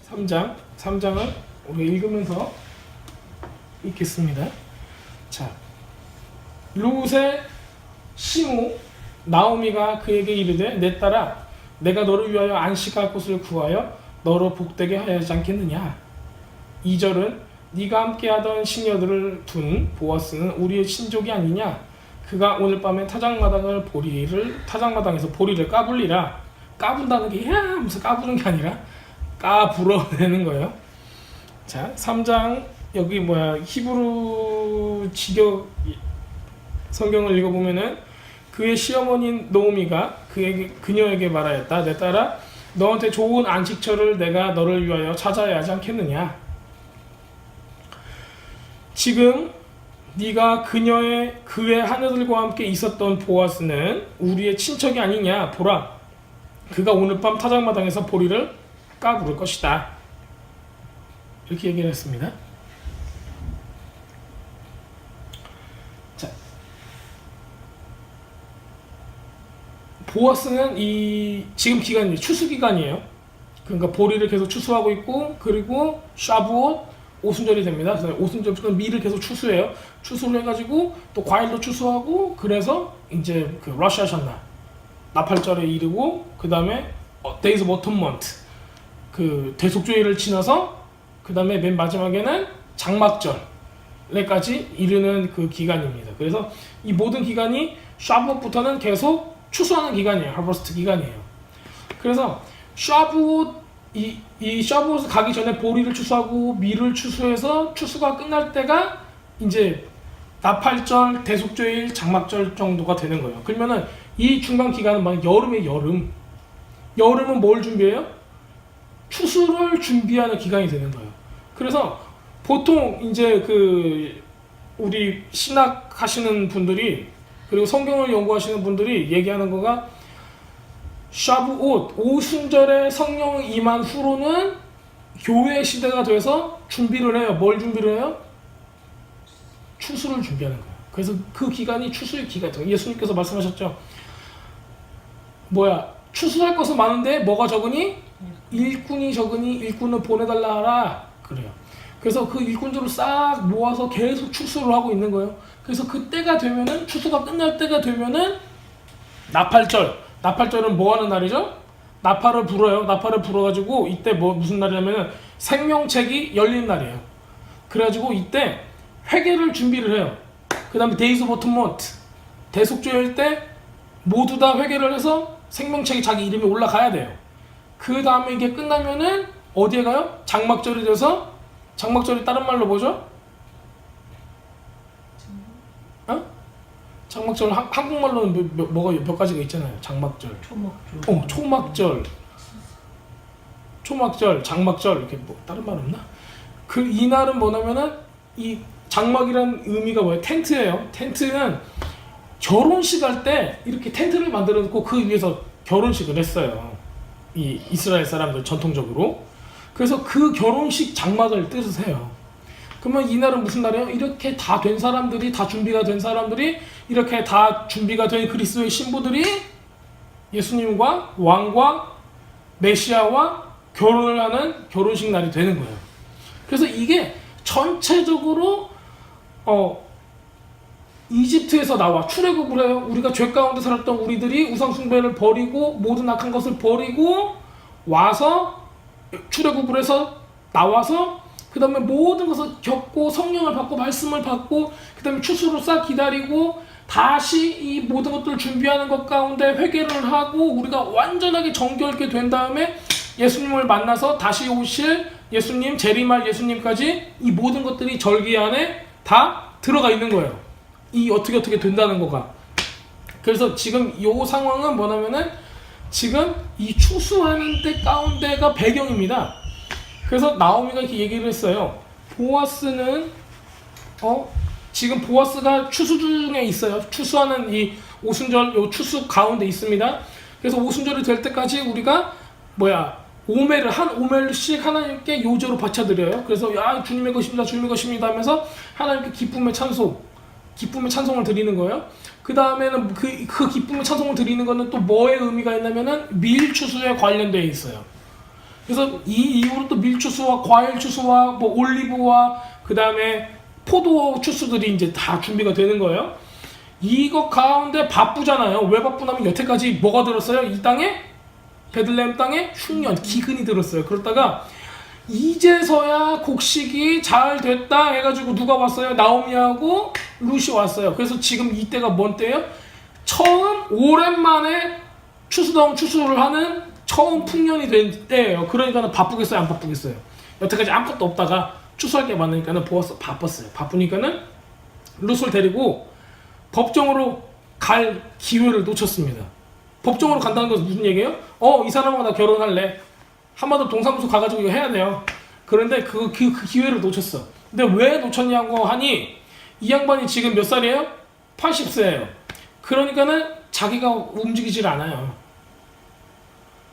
3장을 우리가 읽으면서 읽겠습니다. 자, 룻의 시모 나오미가 그에게 이르되 내 딸아 내가 너를 위하여 안식할 곳을 구하여 너로 복되게 하지 않겠느냐. 2절은 네가 함께하던 시녀들을 둔 보아스는 우리의 친족이 아니냐. 그가 오늘 밤에 타작마당에서 보리를 까불리라. 까분다는 게 무슨 까부는 게 아니라 까불어내는 거예요. 자, 3장 여기 히브루 직역 성경을 읽어보면은 그의 시어머니인 노미가 그녀에게 말하였다. 내 딸아 너한테 좋은 안식처를 내가 너를 위하여 찾아야 하지 않겠느냐. 지금 네가 그의 하늘들과 함께 있었던 보아스는 우리의 친척이 아니냐. 보라 그가 오늘 밤 타작마당에서 보리를 까부를 것이다. 이렇게 얘기를 했습니다. 자, 보아스는 지금 기간이 추수 기간이에요. 그러니까 보리를 계속 추수하고 있고, 그리고 샤부옷 오순절이 됩니다. 그래서 오순절부터 밀을 계속 추수해요. 추수를 해가지고 또 과일도 추수하고, 그래서 이제 그 러시 하셨나 나팔절에 이르고, 그 다음에 데이즈 버텀 먼트 그 대속죄일을 지나서 그 다음에 맨 마지막에는 장막절에까지 이르는 그 기간입니다. 그래서 이 모든 기간이 샤부옷부터는 계속 추수하는 기간이에요. 하버스트 기간이에요. 그래서 샤부옷 이 샤부옷을 가기 전에 보리를 추수하고 밀을 추수해서 추수가 끝날 때가 이제 나팔절, 대속죄일, 장막절 정도가 되는 거예요. 그러면은 이 중간 기간은 막 여름은 뭘 준비해요? 추수를 준비하는 기간이 되는 거예요. 그래서 보통 이제 우리 신학 하시는 분들이, 그리고 성경을 연구하시는 분들이 얘기하는 거가 샤부옷 오순절에 성령 임한 후로는 교회 시대가 돼서 준비를 해요. 뭘 준비를 해요? 추수를 준비하는 거예요. 그래서 그 기간이 추수의 기간이에요. 예수님께서 말씀하셨죠. 추수할 것은 많은데 뭐가 적으니? 일꾼이 적으니 일꾼을 보내달라 하라. 그래요. 그래서 그 일꾼들을 싹 모아서 계속 추수를 하고 있는 거예요. 그래서 그때가 되면은, 추수가 끝날 때가 되면은 나팔절은 뭐 하는 날이죠? 나팔을 불어요. 나팔을 불어가지고 이때 무슨 날이냐면은 생명책이 열리는 날이에요. 그래가지고 이때 회개를 준비를 해요. 그 다음에 데이즈 버텀 먼트 대속죄일 때 모두 다 회개를 해서 생명책이 자기 이름이 올라가야 돼요. 그 다음에 이게 끝나면은 어디에 가요? 장막절이 돼서, 장막절이 다른 말로 뭐죠? 장막절 한국말로는 뭐가 몇 가지가 있잖아요. 장막절, 초막절, 장막절, 이렇게 다른 말 없나? 이 날은 뭐냐면은 이 장막이란 의미가 뭐예요? 텐트예요. 텐트는 결혼식 할 때 이렇게 텐트를 만들어 놓고 그 위에서 결혼식을 했어요. 이 이스라엘 사람들 전통적으로. 그래서 그 결혼식 장막을 뜻을 해요. 그러면 이날은 무슨 날이에요? 이렇게 다 된 사람들이, 다 준비가 된 사람들이, 이렇게 다 준비가 된 그리스도의 신부들이 예수님과 왕과 메시아와 결혼을 하는 결혼식 날이 되는 거예요. 그래서 이게 전체적으로 이집트에서 나와 출애굽을 해요. 우리가 죄 가운데 살았던 우리들이 우상 숭배를 버리고 모든 악한 것을 버리고 와서 출애굽을 해서 나와서 그 다음에 모든 것을 겪고 성령을 받고 말씀을 받고 그 다음에 추수를 싹 기다리고 다시 이 모든 것들을 준비하는 것 가운데 회개를 하고 우리가 완전하게 정결케 된 다음에 예수님을 만나서 다시 오실 예수님, 재림할 예수님까지 이 모든 것들이 절기 안에 다 들어가 있는 거예요. 이 어떻게 된다는 거가. 그래서 지금 이 상황은 뭐냐면은 지금 이 추수하는 때 가운데가 배경입니다. 그래서 나오미가 이렇게 얘기를 했어요. 보아스는 지금 보아스가 추수 중에 있어요. 추수하는 이 오순절 요 추수 가운데 있습니다. 그래서 오순절이 될 때까지 우리가 오멜을 한 오멜씩 하나님께 요제로 바쳐드려요. 그래서 주님의 것입니다, 주님의 것입니다 하면서 하나님께 기쁨의 찬송을 드리는 거예요. 그 다음에는 그 기쁨의 찬송을 드리는 거는 또 뭐의 의미가 있냐면은 밀 추수에 관련되어 있어요. 그래서 이 이후로 또 밀주스와 과일 주스와 뭐 올리브와 그 다음에 포도 주스들이 이제 다 준비가 되는 거예요. 이거 가운데 바쁘잖아요. 왜 바쁘냐면 여태까지 뭐가 들었어요? 이 땅에 베들레헴 땅에 흉년, 기근이 들었어요. 그러다가 이제서야 곡식이 잘 됐다 해가지고 누가 왔어요? 나오미하고 룻이 왔어요. 그래서 지금 이때가 뭔 때예요? 처음 오랜만에 추수를 하는 처음 풍년이 된 때예요. 그러니까 바쁘겠어요? 안 바쁘겠어요? 여태까지 아무것도 없다가 추수할 게 많으니까는 바빴어요. 바쁘니까는 룻을 데리고 법정으로 갈 기회를 놓쳤습니다. 법정으로 간다는 것은 무슨 얘기예요? 이 사람하고 나 결혼할래. 한마디로 동사무소 가가지고 이거 해야 돼요. 그런데 그 기회를 놓쳤어. 근데 왜 놓쳤냐고 하니 이 양반이 지금 몇 살이에요? 80세예요. 그러니까는 자기가 움직이질 않아요.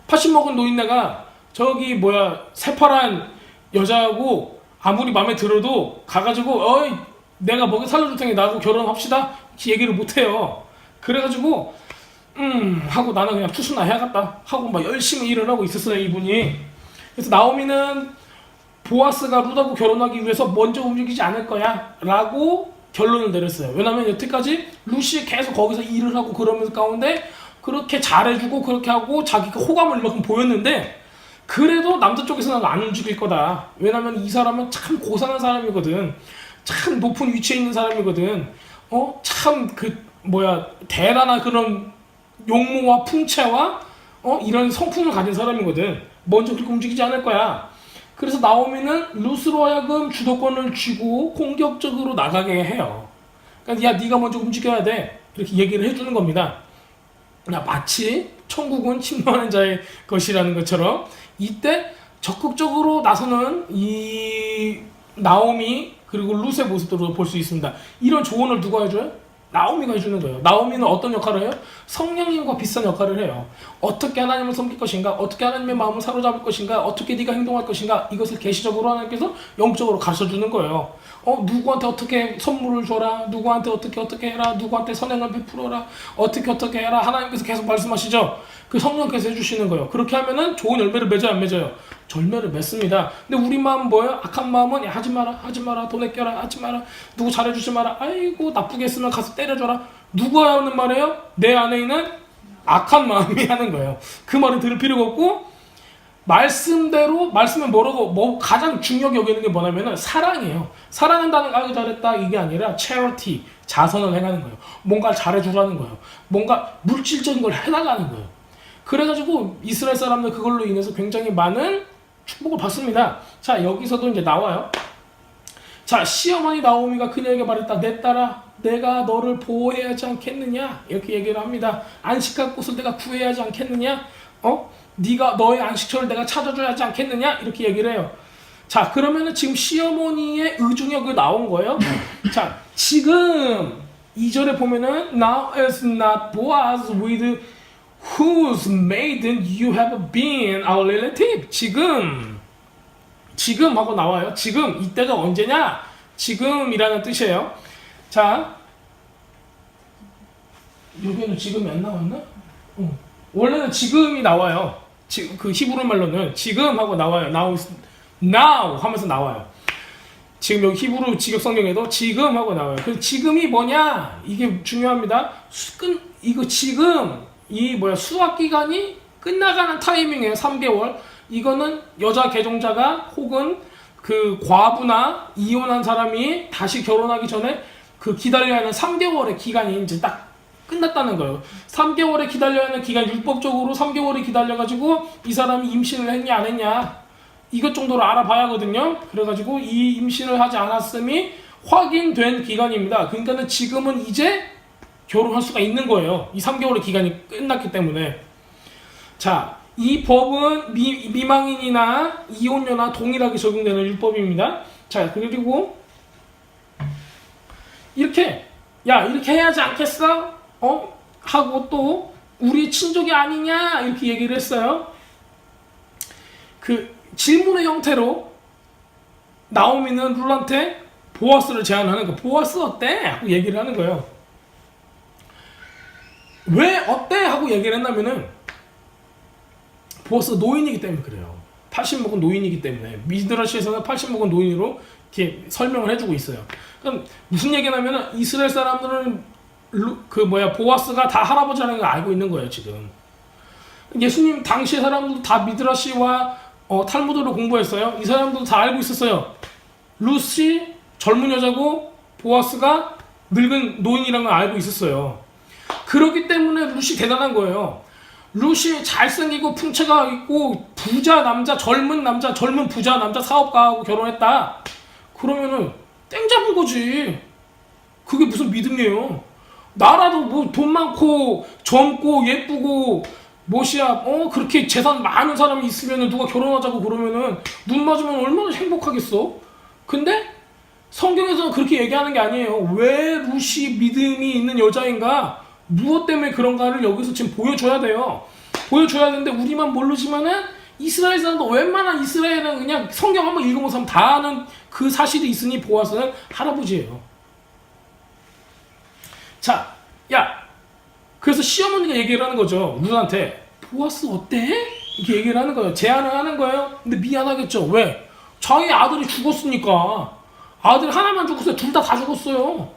80 먹은 노인네가 저기 새파란 여자하고 아무리 마음에 들어도 가가지고 내가 먹여 살려줄 테니 나하고 결혼합시다 이렇게 얘기를 못해요. 그래가지고 하고 나는 그냥 투수나 해야겠다 하고 막 열심히 일을 하고 있었어요, 이분이. 그래서 나오미는 보아스가 룻하고 결혼하기 위해서 먼저 움직이지 않을 거야 라고 결론을 내렸어요. 왜냐면 여태까지 룻이 계속 거기서 일을 하고 그러면서 가운데 그렇게 잘해주고 그렇게 하고 자기가 호감을 이만큼 보였는데 그래도 남자 쪽에서는 안 움직일 거다. 왜냐면 이 사람은 참 고상한 사람이거든. 참 높은 위치에 있는 사람이거든. 참 대단한 그런 용모와 풍채와 이런 성품을 가진 사람이거든. 먼저 그렇게 움직이지 않을 거야. 그래서 나오미는 룻으로 하여금 주도권을 쥐고 공격적으로 나가게 해요. 그러니까 야, 네가 먼저 움직여야 돼. 이렇게 얘기를 해주는 겁니다. 마치 천국은 침노하는 자의 것이라는 것처럼 이때 적극적으로 나서는 이 나오미 그리고 룻의 모습들을 볼 수 있습니다. 이런 조언을 누가 해줘요? 나오미가 해주는 거예요. 나오미는 어떤 역할을 해요? 성령님과 비슷한 역할을 해요. 어떻게 하나님을 섬길 것인가? 어떻게 하나님의 마음을 사로잡을 것인가? 어떻게 네가 행동할 것인가? 이것을 계시적으로 하나님께서 영적으로 가르쳐주는 거예요. 누구한테 어떻게 선물을 줘라. 누구한테 어떻게 해라. 누구한테 선행을 베풀어라. 어떻게 해라. 하나님께서 계속 말씀하시죠. 그 성령께서 해주시는 거예요. 그렇게 하면은 좋은 열매를 맺어요, 안 맺어요? 절매를 맺습니다. 근데 우리 마음은 뭐예요? 악한 마음은 하지 마라, 돈 아껴라, 하지 마라, 누구 잘해주지 마라, 아이고 나쁘게 했으면 가서 때려줘라. 누가 하는 말이에요? 내 안에 있는 악한 마음이 하는 거예요. 그 말은 들을 필요가 없고 말씀대로 말씀은 가장 중요하게 여기는 게 뭐냐면은 사랑이에요. 사랑한다는 거 아유 잘했다 이게 아니라 charity 자선을 해가는 거예요. 뭔가를 잘해주라는 거예요. 뭔가 물질적인 걸 해나가는 거예요. 그래가지고 이스라엘 사람들 그걸로 인해서 굉장히 많은 축복을 받습니다. 자, 여기서도 이제 나와요. 자, 시어머니 나오미가 그녀에게 말했다. 내 딸아, 내가 너를 보호해야 하지 않겠느냐? 이렇게 얘기를 합니다. 안식할 곳을 내가 구해야 하지 않겠느냐? 네가 너의 안식처를 내가 찾아줘야 하지 않겠느냐? 이렇게 얘기를 해요. 자, 그러면은 지금 시어머니의 의중력이 나온 거예요. 자, 지금 2절에 보면은 Now is not Boaz with whose maiden you have been our relative. 지금 하고 나와요. 지금 이때가 언제냐? 지금이라는 뜻이에요. 자, 여기는 지금이 안 나왔나? 원래는 지금이 나와요. 지금 그 히브리 말로는 지금 하고 나와요. now 하면서 나와요. 지금 여기 히브리 직역 성경에도 지금 하고 나와요. 그 지금이 뭐냐? 이게 중요합니다. 이거 지금 수학 기간이 끝나가는 타이밍이에요. 3개월. 이거는 여자 개종자가 혹은 그 과부나 이혼한 사람이 다시 결혼하기 전에 그 기다려야 하는 3개월의 기간이 이제 딱 끝났다는 거예요. 3개월에 기다려야 하는 기간, 율법적으로 3개월에 기다려가지고 이 사람이 임신을 했냐 안 했냐 이것 정도로 알아봐야 하거든요. 그래가지고 이 임신을 하지 않았음이 확인된 기간입니다. 그러니까는 지금은 이제 결혼할 수가 있는 거예요. 이 3개월의 기간이 끝났기 때문에. 자, 이 법은 미망인이나 이혼녀나 동일하게 적용되는 율법입니다. 자, 그리고 이렇게 해야 하지 않겠어? 하고 또 우리 친족이 아니냐 이렇게 얘기를 했어요. 그 질문의 형태로 나오미는 룰한테 보아스를 제안하는 거. 보아스 어때? 하고 얘기를 하는 거예요. 왜 어때? 하고 얘기를 했냐면은 보아스 노인이기 때문에 그래요. 80 먹은 노인이기 때문에 미드라시에서는 80 먹은 노인으로 이렇게 설명을 해주고 있어요. 그럼 무슨 얘기냐면은 이스라엘 사람들은 보아스가 다 할아버지라는 걸 알고 있는 거예요 지금. 예수님 당시의 사람들도 다 미드라시와 탈무드를 공부했어요. 이 사람들도 다 알고 있었어요. 룻이 젊은 여자고 보아스가 늙은 노인이라는 걸 알고 있었어요. 그렇기 때문에 룻이 대단한 거예요. 룻이 잘생기고 풍채가 있고 부자 남자, 젊은 부자 남자 사업가하고 결혼했다. 그러면은 땡 잡은 거지. 그게 무슨 믿음이에요. 나라도 뭐 돈 많고 젊고 예쁘고 그렇게 재산 많은 사람이 있으면은 누가 결혼하자고 그러면은 눈 맞으면 얼마나 행복하겠어. 근데 성경에서는 그렇게 얘기하는 게 아니에요. 왜 룻이 믿음이 있는 여자인가? 무엇 때문에 그런가를 여기서 지금 보여줘야 돼요. 보여줘야 되는데 우리만 모르지만은 이스라엘 사람도 웬만한 이스라엘은 그냥 성경 한번 읽어보면 다 아는 그 사실이 있으니 보아스는 할아버지예요. 자, 그래서 시어머니가 얘기를 하는 거죠. 룻한테 보아스 어때? 이렇게 얘기를 하는 거예요. 제안을 하는 거예요. 근데 미안하겠죠. 왜? 자기 아들이 죽었으니까. 아들 하나만 죽었어요. 둘 다 죽었어요.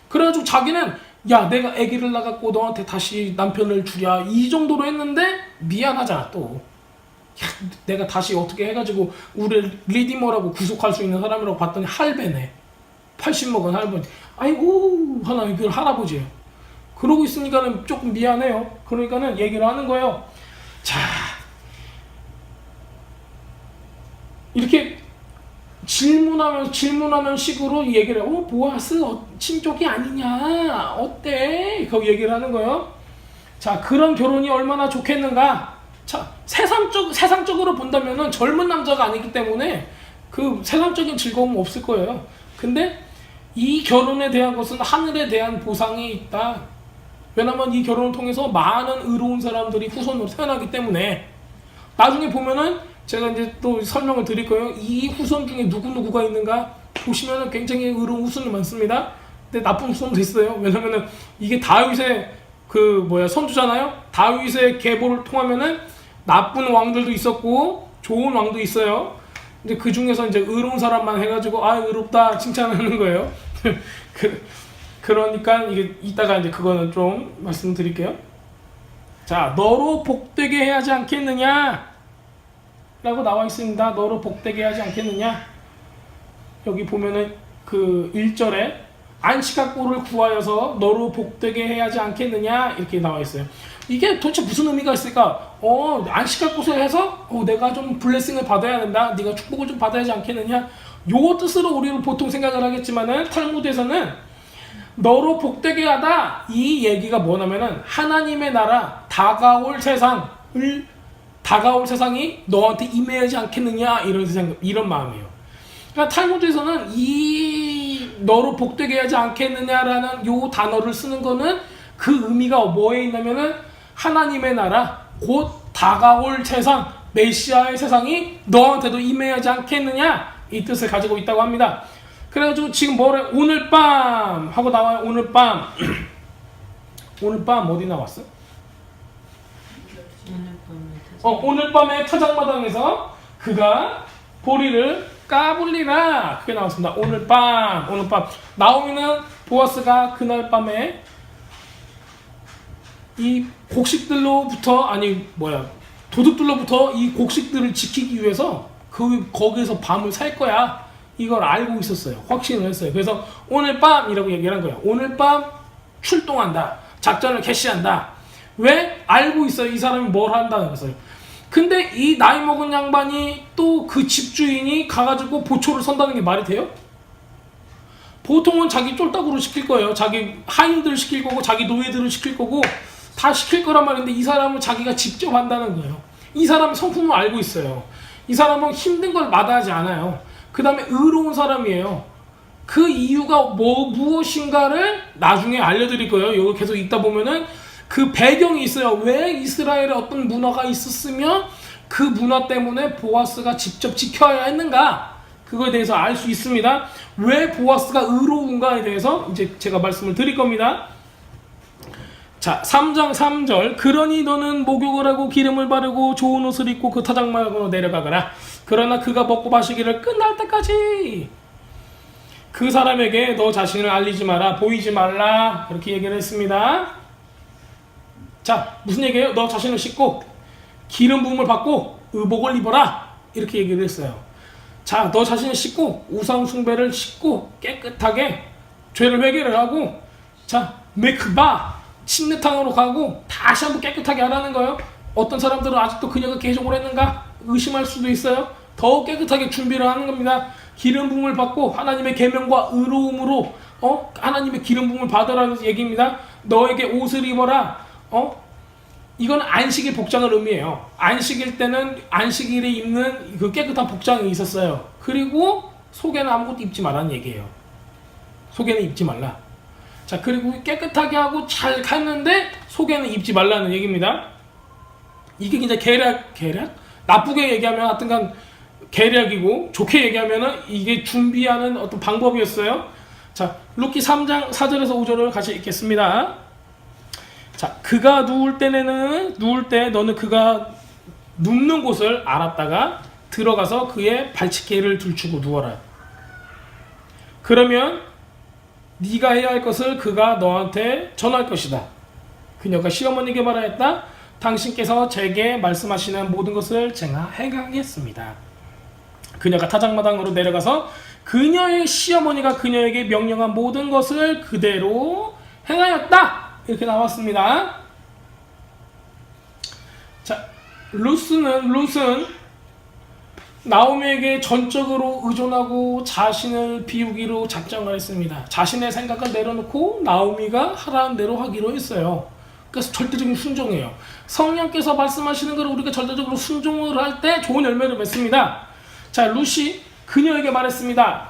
그래가지고 자기는 내가 아기를 낳았고 너한테 다시 남편을 주랴 이 정도로 했는데 미안하잖아 또. 내가 다시 어떻게 해가지고 우리 리디머라고 구속할 수 있는 사람이라고 봤더니 할배네. 80 먹은 할머니. 아이고 이걸 할아버지예요. 그러고 있으니까는 조금 미안해요. 그러니까는 얘기를 하는 거예요. 자, 이렇게 질문하는 식으로 얘기를 해요. 보아스 친족이 아니냐? 어때? 거기 얘기를 하는 거예요. 자, 그런 결혼이 얼마나 좋겠는가? 자, 세상적으로 본다면은 젊은 남자가 아니기 때문에 그 세상적인 즐거움은 없을 거예요. 근데 이 결혼에 대한 것은 하늘에 대한 보상이 있다. 왜냐면 이 결혼을 통해서 많은 의로운 사람들이 후손으로 태어나기 때문에 나중에 보면은 제가 이제 또 설명을 드릴 거예요. 이 후손 중에 누구가 있는가 보시면은 굉장히 의로운 후손이 많습니다. 근데 나쁜 후손도 있어요. 왜냐면은 이게 다윗의 선주잖아요. 다윗의 계보를 통하면은 나쁜 왕들도 있었고 좋은 왕도 있어요. 근데 그 중에서 이제 의로운 사람만 해가지고 의롭다 칭찬하는 거예요. 그러니까 이게 이따가 이제 그거는 좀 말씀드릴게요. 자, 너로 복되게 해야지 않겠느냐? 라고 나와 있습니다. 너로 복되게 하지 않겠느냐? 여기 보면은 그 1절에 안식학고를 구하여서 너로 복되게 해야지 않겠느냐? 이렇게 나와 있어요. 이게 도대체 무슨 의미가 있을까? 안식학고를 해서 내가 좀 블레싱을 받아야 된다. 네가 축복을 좀 받아야지 않겠느냐? 요 뜻으로 우리는 보통 생각을 하겠지만은 탈무드에서는 너로 복되게 하다 이 얘기가 뭐냐면은 하나님의 나라 다가올 세상이 너한테 임해야지 않겠느냐 이런 마음이에요. 그러니까 탈무드에서는 이 너로 복되게 하지 않겠느냐라는 요 단어를 쓰는 거는 그 의미가 뭐에 있냐면은 하나님의 나라 곧 다가올 세상 메시아의 세상이 너한테도 임해야지 않겠느냐 이 뜻을 가지고 있다고 합니다. 그래가지고 지금 오늘 밤 하고 나와요. 오늘 밤 오늘 밤 어디 나왔어? 오늘 밤에 타작마당에서 그가 보리를 까불리라 그게 나왔습니다. 오늘 밤 나오미는 보아스가 그날 밤에 이 도둑들로부터 이 곡식들을 지키기 위해서 거기서 밤을 살 거야. 이걸 알고 있었어요. 확신을 했어요. 그래서 오늘 밤이라고 얘기를 한 거예요. 오늘 밤 출동한다. 작전을 개시한다. 왜? 알고 있어요. 이 사람이 뭘 한다는 것을. 근데 이 나이 먹은 양반이 또 그 집주인이 가가지고 보초를 선다는 게 말이 돼요? 보통은 자기 쫄딱으로 시킬 거예요. 자기 하인들 시킬 거고 자기 노예들을 시킬 거고 다 시킬 거란 말인데 이 사람은 자기가 직접 한다는 거예요. 이 사람은 성품을 알고 있어요. 이 사람은 힘든 걸 마다하지 않아요. 그 다음에 의로운 사람이에요. 그 이유가 무엇인가를 나중에 알려드릴 거예요. 여기 계속 있다 보면은 그 배경이 있어요. 왜 이스라엘에 어떤 문화가 있었으며 그 문화 때문에 보아스가 직접 지켜야 했는가? 그거에 대해서 알 수 있습니다. 왜 보아스가 의로운가에 대해서 이제 제가 말씀을 드릴 겁니다. 자, 3장 3절. 그러니 너는 목욕을 하고 기름을 바르고 좋은 옷을 입고 그 타작마당으로 내려가거라. 그러나 그가 먹고 마시기를 끝날 때까지 그 사람에게 너 자신을 알리지 마라, 보이지 말라. 그렇게 얘기를 했습니다. 자, 무슨 얘기예요? 너 자신을 씻고 기름 부음을 받고 의복을 입어라. 이렇게 얘기를 했어요. 자, 너 자신을 씻고 우상 숭배를 씻고 깨끗하게 죄를 회개를 하고, 자, 메크바 침례탕으로 가고 다시 한번 깨끗하게 하라는 거예요. 어떤 사람들은 아직도 그녀가 개종을 했는가 의심할 수도 있어요. 더 깨끗하게 준비를 하는 겁니다. 기름 부음을 받고 하나님의 계명과 의로움으로 하나님의 기름 부음을 받으라는 얘기입니다. 너에게 옷을 입어라. 이건 안식일 복장을 의미해요. 안식일 때는 안식일에 입는 그 깨끗한 복장이 있었어요. 그리고 속에는 아무것도 입지 말라는 얘기예요. 속에는 입지 말라. 자, 그리고 깨끗하게 하고 잘 갔는데 속에는 입지 말라는 얘기입니다. 이게 이제 계략? 나쁘게 얘기하면 하여튼간 계략이고, 좋게 얘기하면은 이게 준비하는 어떤 방법이었어요. 자, 루키 3장 4절에서 5절을 같이 읽겠습니다. 자, 그가 누울 때 너는 그가 눕는 곳을 알았다가 들어가서 그의 발치개를 들추고 누워라. 그러면 네가 해야 할 것을 그가 너한테 전할 것이다. 그녀가 시어머니에게 말하였다. 당신께서 제게 말씀하시는 모든 것을 제가 행하겠습니다. 그녀가 타작마당으로 내려가서 그녀의 시어머니가 그녀에게 명령한 모든 것을 그대로 행하였다. 이렇게 나왔습니다. 자, 룻은 나오미에게 전적으로 의존하고 자신을 비우기로 작정을 했습니다. 자신의 생각을 내려놓고 나오미가 하라는 대로 하기로 했어요. 그래서 절대적인 순종이에요. 성령께서 말씀하시는 걸 우리가 절대적으로 순종을 할 때 좋은 열매를 맺습니다. 자, 룻이 그녀에게 말했습니다.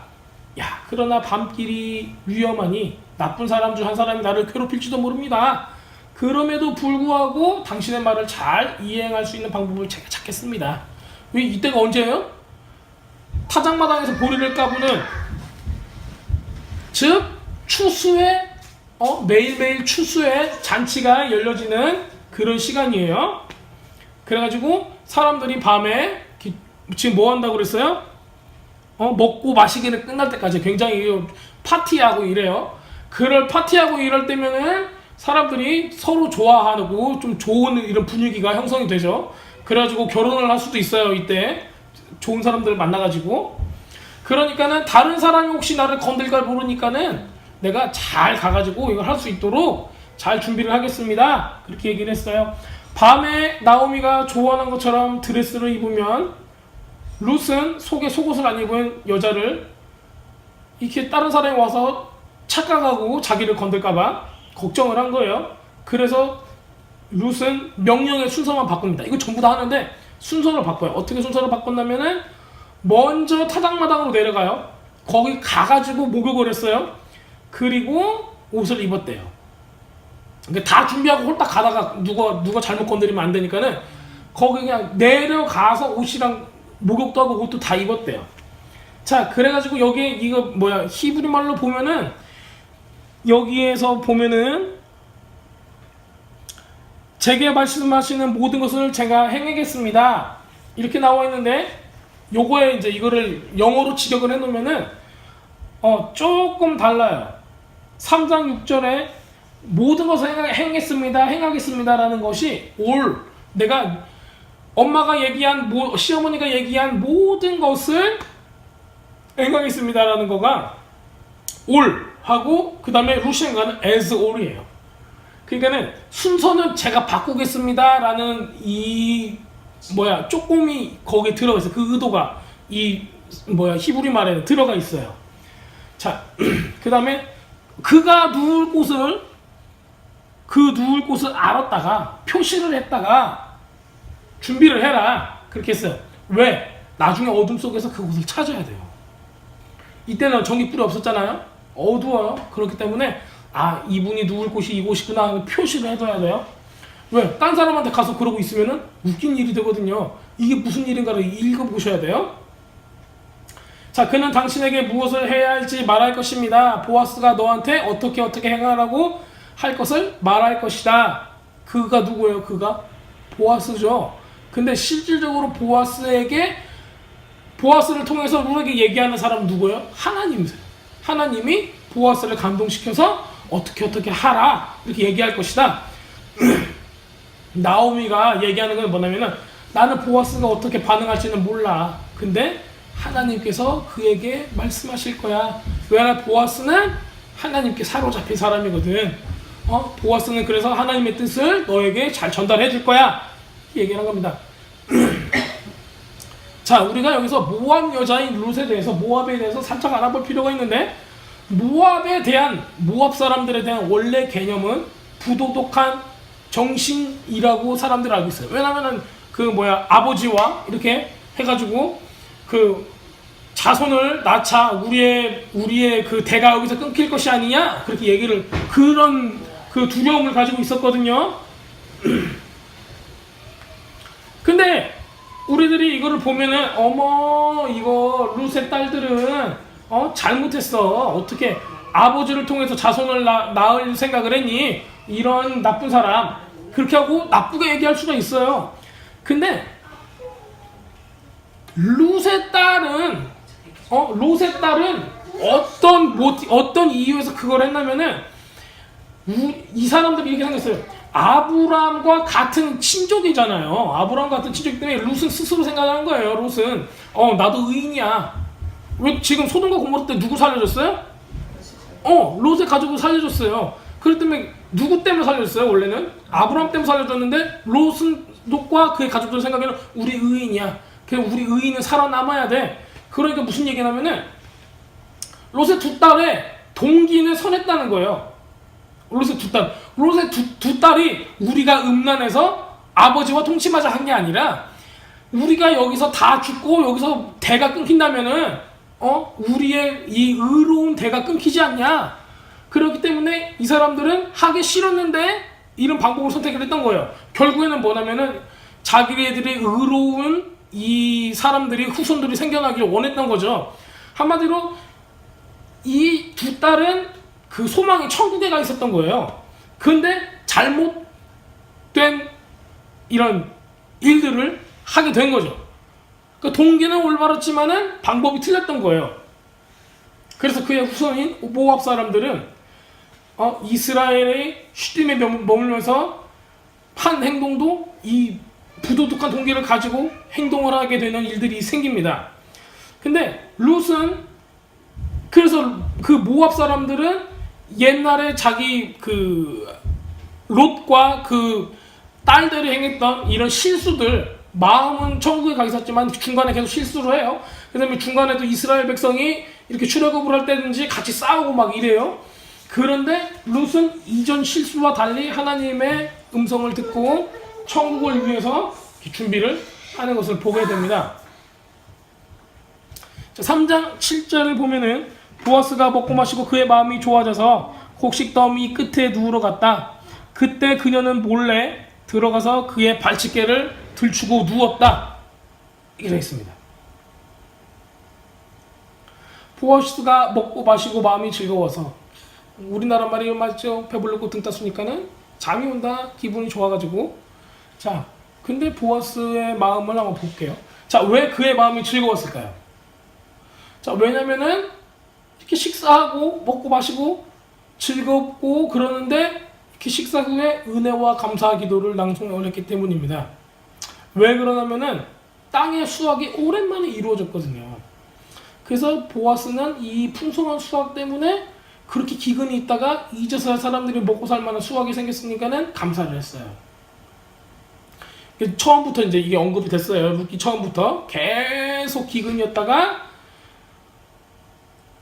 야, 그러나 밤길이 위험하니 나쁜 사람 중 한 사람이 나를 괴롭힐지도 모릅니다. 그럼에도 불구하고 당신의 말을 잘 이행할 수 있는 방법을 제가 찾겠습니다. 왜 이때가 언제예요? 타작마당에서 보리를 까부는, 즉 추수에 매일매일 추수에 잔치가 열려지는 그런 시간이에요. 그래가지고 사람들이 밤에 지금 뭐 한다고 그랬어요? 먹고 마시기를 끝날 때까지 굉장히 파티하고 이래요. 그럴 파티하고 이럴 때면은 사람들이 서로 좋아하고 좀 좋은 이런 분위기가 형성이 되죠. 그래가지고 결혼을 할 수도 있어요. 이때 좋은 사람들을 만나가지고. 그러니까는 다른 사람이 혹시 나를 건들까 모르니까는 내가 잘 가가지고 이걸 할 수 있도록 잘 준비를 하겠습니다. 그렇게 얘기를 했어요. 밤에 나오미가 조언한 것처럼 드레스를 입으면 룻은 속에 속옷을 안 입은 여자를 이렇게 다른 사람이 와서 착각하고 자기를 건들까봐 걱정을 한 거예요. 그래서 룻은 명령의 순서만 바꿉니다. 이거 전부 다 하는데 순서를 바꿔요. 어떻게 순서를 바꿨냐면은 먼저 타작마당으로 내려가요. 거기 가가지고 목욕을 했어요. 그리고 옷을 입었대요. 그러니까 다 준비하고 홀딱 가다가 누가 잘못 건드리면 안 되니까는 거기 그냥 내려가서 옷이랑 목욕도 하고 옷도 다 입었대요. 자, 그래가지고 여기에 이거 히브리 말로 보면은 여기에서 보면은 제게 말씀하시는 모든 것을 제가 행하겠습니다. 이렇게 나와 있는데 요거에 이제 이거를 영어로 직역을 해놓으면은 조금 달라요. 3장 6절에 모든 것을 행하겠습니다라는 것이 내가 엄마가 얘기한 시어머니가 얘기한 모든 것을 행하겠습니다라는 거가 하고 그 다음에 루시안가는 as all이에요. 그러니까는 순서는 제가 바꾸겠습니다라는 조금이 거기에 들어가 있어요. 그 의도가 히브리 말에는 들어가 있어요. 자, 그 다음에 그가 누울 곳을 알았다가 표시를 했다가 준비를 해라. 그렇게 했어요. 왜? 나중에 어둠 속에서 그곳을 찾아야 돼요. 이때는 전기불이 없었잖아요. 어두워요. 그렇기 때문에 이분이 누울 곳이 이곳이구나 표시를 해둬야 돼요. 왜? 딴 사람한테 가서 그러고 있으면은 웃긴 일이 되거든요. 이게 무슨 일인가를 읽어보셔야 돼요. 자, 그는 당신에게 무엇을 해야 할지 말할 것입니다. 보아스가 너한테 어떻게 행하라고 할 것을 말할 것이다. 그가 누구예요? 그가 보아스죠. 근데 실질적으로 보아스를 통해서 룰에게 얘기하는 사람은 누구예요? 하나님이세요. 하나님이 보아스를 감동시켜서 어떻게 하라 이렇게 얘기할 것이다. 나오미가 얘기하는 건 뭐냐면은 나는 보아스가 어떻게 반응할지는 몰라. 근데 하나님께서 그에게 말씀하실 거야. 왜냐면 보아스는 하나님께 사로잡힌 사람이거든. 보아스는 그래서 하나님의 뜻을 너에게 잘 전달해 줄 거야. 얘기하는 겁니다. 자, 우리가 여기서 모압 여자인 룻에 대해서, 모압에 대해서 살짝 알아볼 필요가 있는데, 모압 사람들에 대한 원래 개념은 부도덕한 정신이라고 사람들이 알고 있어요. 왜냐면은 아버지와 이렇게 해가지고 자손을 낳자 우리의 그 대가 여기서 끊길 것이 아니냐 그렇게 얘기를 그런 두려움을 가지고 있었거든요. 근데 우리들이 이거를 보면은 이거 룻의 딸들은 잘못했어. 어떻게 아버지를 통해서 자손을 낳을 생각을 했니? 이런 나쁜 사람. 그렇게 하고 나쁘게 얘기할 수가 있어요. 근데 룻의 딸은 어떤 이유에서 그걸 했냐면은 이 사람들이 이렇게 생겼어요. 아브람과 같은 친족이잖아요. 아브람 같은 친족이기 때문에 룻은 스스로 생각하는 거예요. 룻은 나도 의인이야. 왜 지금 소돔과 고모라 때 누구 살려줬어요? 롯의 가족을 살려줬어요. 그렇기 때문에 누구 때문에 살려줬어요? 원래는 아브람 때문에 살려줬는데 롯과 그의 가족들 생각에는 우리 의인이야. 그냥 우리 의인은 살아남아야 돼. 그러니까 무슨 얘기냐면은 롯의 두 딸의 동기는 선했다는 거예요. 롯의 두 딸이 우리가 음란해서 아버지와 통치마저 한 게 아니라 우리가 여기서 다 죽고 여기서 대가 끊긴다면은 우리의 이 의로운 대가 끊기지 않냐. 그렇기 때문에 이 사람들은 하기 싫었는데 이런 방법을 선택을 했던 거예요. 결국에는 뭐냐면은 자기네들의 의로운 이 사람들이 후손들이 생겨나기를 원했던 거죠. 한마디로 이 두 딸은 그 소망이 천국에 가 있었던 거예요. 근데 잘못된 이런 일들을 하게 된 거죠. 그 동기는 올바랐지만은 방법이 틀렸던 거예요. 그래서 그의 후손인 모압 사람들은 이스라엘의 슈딤에 머물면서 한 행동도 이 부도덕한 동기를 가지고 행동을 하게 되는 일들이 생깁니다. 근데 룻은 그래서 그 모압 사람들은 옛날에 자기 롯과 그 딸들이 행했던 이런 실수들, 마음은 천국에 가 있었지만 중간에 계속 실수를 해요. 그 다음에 중간에도 이스라엘 백성이 이렇게 출애굽을 할 때든지 같이 싸우고 막 이래요. 그런데 룻은 이전 실수와 달리 하나님의 음성을 듣고 천국을 위해서 준비를 하는 것을 보게 됩니다. 자, 3장 7절을 보면은 보아스가 먹고 마시고 그의 마음이 좋아져서 곡식 더미 끝에 누우러 갔다. 그때 그녀는 몰래 들어가서 그의 발치개를 들추고 누웠다. 이렇게 되어 있습니다. 보아스가 먹고 마시고 마음이 즐거워서, 우리나라 말이 맞죠? 배불르고 등 따스니까는 잠이 온다. 기분이 좋아가지고. 자, 근데 보아스의 마음을 한번 볼게요. 자, 왜 그의 마음이 즐거웠을까요? 자, 왜냐면은 이렇게 식사하고 먹고 마시고 즐겁고 그러는데 이렇게 식사 후에 은혜와 감사 기도를 낭송에 올렸기 때문입니다. 왜 그러냐면은 땅의 수확이 오랜만에 이루어졌거든요. 그래서 보아스는 이 풍성한 수확 때문에 그렇게 기근이 있다가 이제서야 사람들이 먹고 살 만한 수확이 생겼으니까는 감사를 했어요. 처음부터 이제 이게 언급이 됐어요. 룻기 처음부터 계속 기근이었다가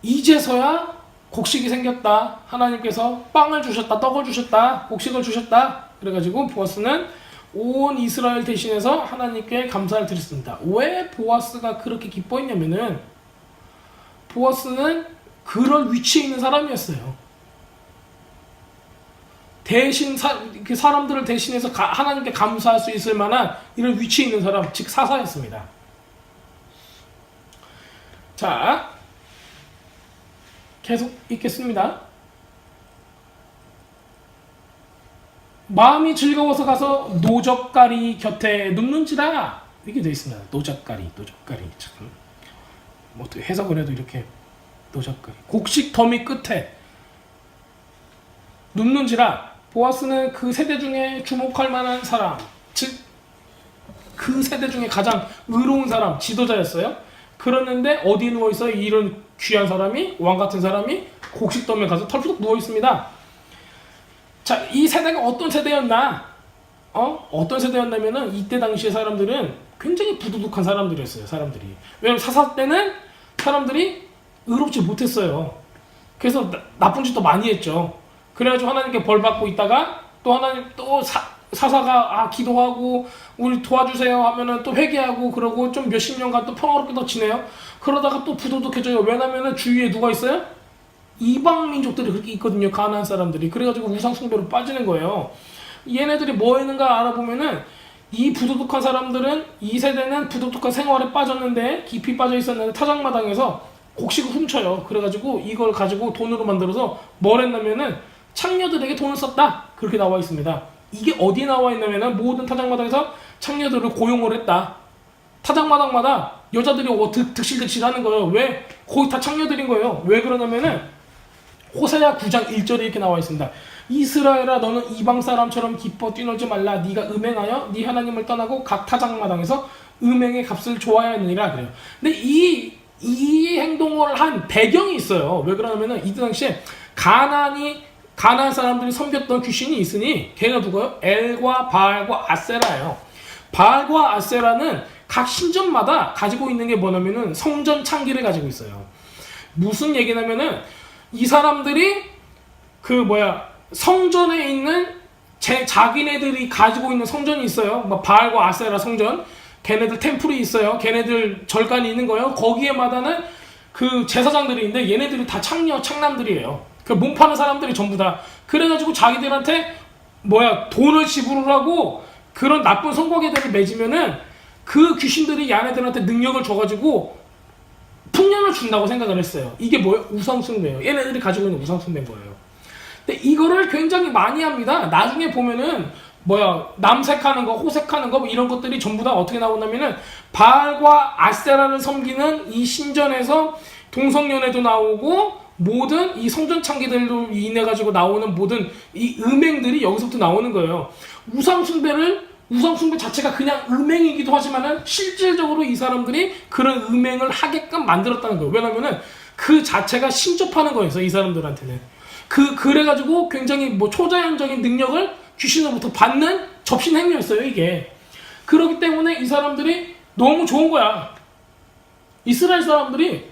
이제서야 곡식이 생겼다. 하나님께서 빵을 주셨다, 떡을 주셨다, 곡식을 주셨다. 그래가지고 보아스는 온 이스라엘 대신해서 하나님께 감사를 드렸습니다. 왜 보아스가 그렇게 기뻐했냐면은 보아스는 그럴 위치에 있는 사람이었어요. 대신 사람들을 대신해서 하나님께 감사할 수 있을 만한 이런 위치에 있는 사람, 즉 사사였습니다. 자, 계속 읽겠습니다. 마음이 즐거워서 가서 노젓가리 곁에 눕는지라 이렇게 되어 있습니다. 노젓가리 참 뭐 어떻게 해석을 해도 이렇게 노젓가리 곡식 더미 끝에 눕는지라. 보아스는 그 세대 중에 주목할 만한 사람, 즉 그 세대 중에 가장 의로운 사람, 지도자였어요. 그러는데 어디에 누워있어요? 이런 귀한 사람이, 왕같은 사람이 곡식 더미에 가서 털푸덕 누워있습니다. 자, 이 세대가 어떤 세대였나? 어떤 세대였냐면은 이때 당시의 사람들은 굉장히 부도덕한 사람들이었어요. 사람들이. 왜냐면 사사 때는 사람들이 의롭지 못했어요. 그래서 나쁜 짓도 많이 했죠. 그래가지고 하나님께 벌 받고 있다가 또 하나님 또 사사가 기도하고 우리 도와주세요 하면은 또 회개하고 그러고 좀 몇십 년간 또 평화롭게 더 지내요. 그러다가 또 부도덕해져요. 왜냐면은 주위에 누가 있어요? 이방 민족들이 그렇게 있거든요. 가나안 사람들이. 그래가지고 우상 숭배로 빠지는 거예요. 얘네들이 뭐 했는가 알아보면은 이 부도덕한 사람들은, 이 세대는 부도덕한 생활에 빠졌는데 깊이 빠져 있었는데 타작마당에서 곡식을 훔쳐요. 그래가지고 이걸 가지고 돈으로 만들어서 뭘 했냐면은 창녀들에게 돈을 썼다. 그렇게 나와 있습니다. 이게 어디에 나와 있냐면은 모든 타작마당에서 창녀들을 고용을 했다. 타작마당마다 여자들이 득실득실 하는 거예요. 왜? 거의 다 창녀들인 거예요. 왜 그러냐면은 호세아 9장 1절에 이렇게 나와 있습니다. 이스라엘아, 너는 이방 사람처럼 기뻐 뛰놀지 말라. 네가 음행하여 네 하나님을 떠나고 각 타작마당에서 음행의 값을 좋아야 하느니라. 그래요. 근데 이 행동을 한 배경이 있어요. 왜 그러냐면은 이때 당시에 가나안 사람들이 섬겼던 귀신이 있으니 걔가 누구예요? 엘과 바알과 아세라예요. 바알과 아세라는 각 신전마다 가지고 있는 게 뭐냐면은 성전 창기를 가지고 있어요. 무슨 얘기냐면은 이 사람들이 성전에 있는 자기네들이 가지고 있는 성전이 있어요. 뭐 바알과 아세라 성전, 걔네들 템플이 있어요. 걔네들 절간이 있는 거예요. 거기에마다는 그 제사장들이 있는데 얘네들이 다 창남들이에요. 그 몸 파는 사람들이 전부 다. 그래가지고 자기들한테 돈을 지불하고 그런 나쁜 성곽에들을 맺으면은 그 귀신들이 얘네들한테 능력을 줘가지고 풍년을 준다고 생각을 했어요. 이게 뭐예요? 우상숭배예요. 얘네들이 가지고 있는 우상숭배인 거예요. 근데 이거를 굉장히 많이 합니다. 나중에 보면은 남색하는 거, 호색하는 거 이런 것들이 전부 다 어떻게 나오냐면은 바알과 아세라를 섬기는 이 신전에서 동성연애도 나오고 모든 이 성전 창기들로 인해 가지고 나오는 모든 이 음행들이 여기서부터 나오는 거예요. 우상숭배 자체가 그냥 음행이기도 하지만은 실질적으로 이 사람들이 그런 음행을 하게끔 만들었다는 거예요. 왜냐면은 그 자체가 신접하는 거였어요. 이 사람들한테는. 그래가지고 굉장히 초자연적인 능력을 귀신으로부터 받는 접신 행위였어요, 이게. 그렇기 때문에 이 사람들이 너무 좋은 거야. 이스라엘 사람들이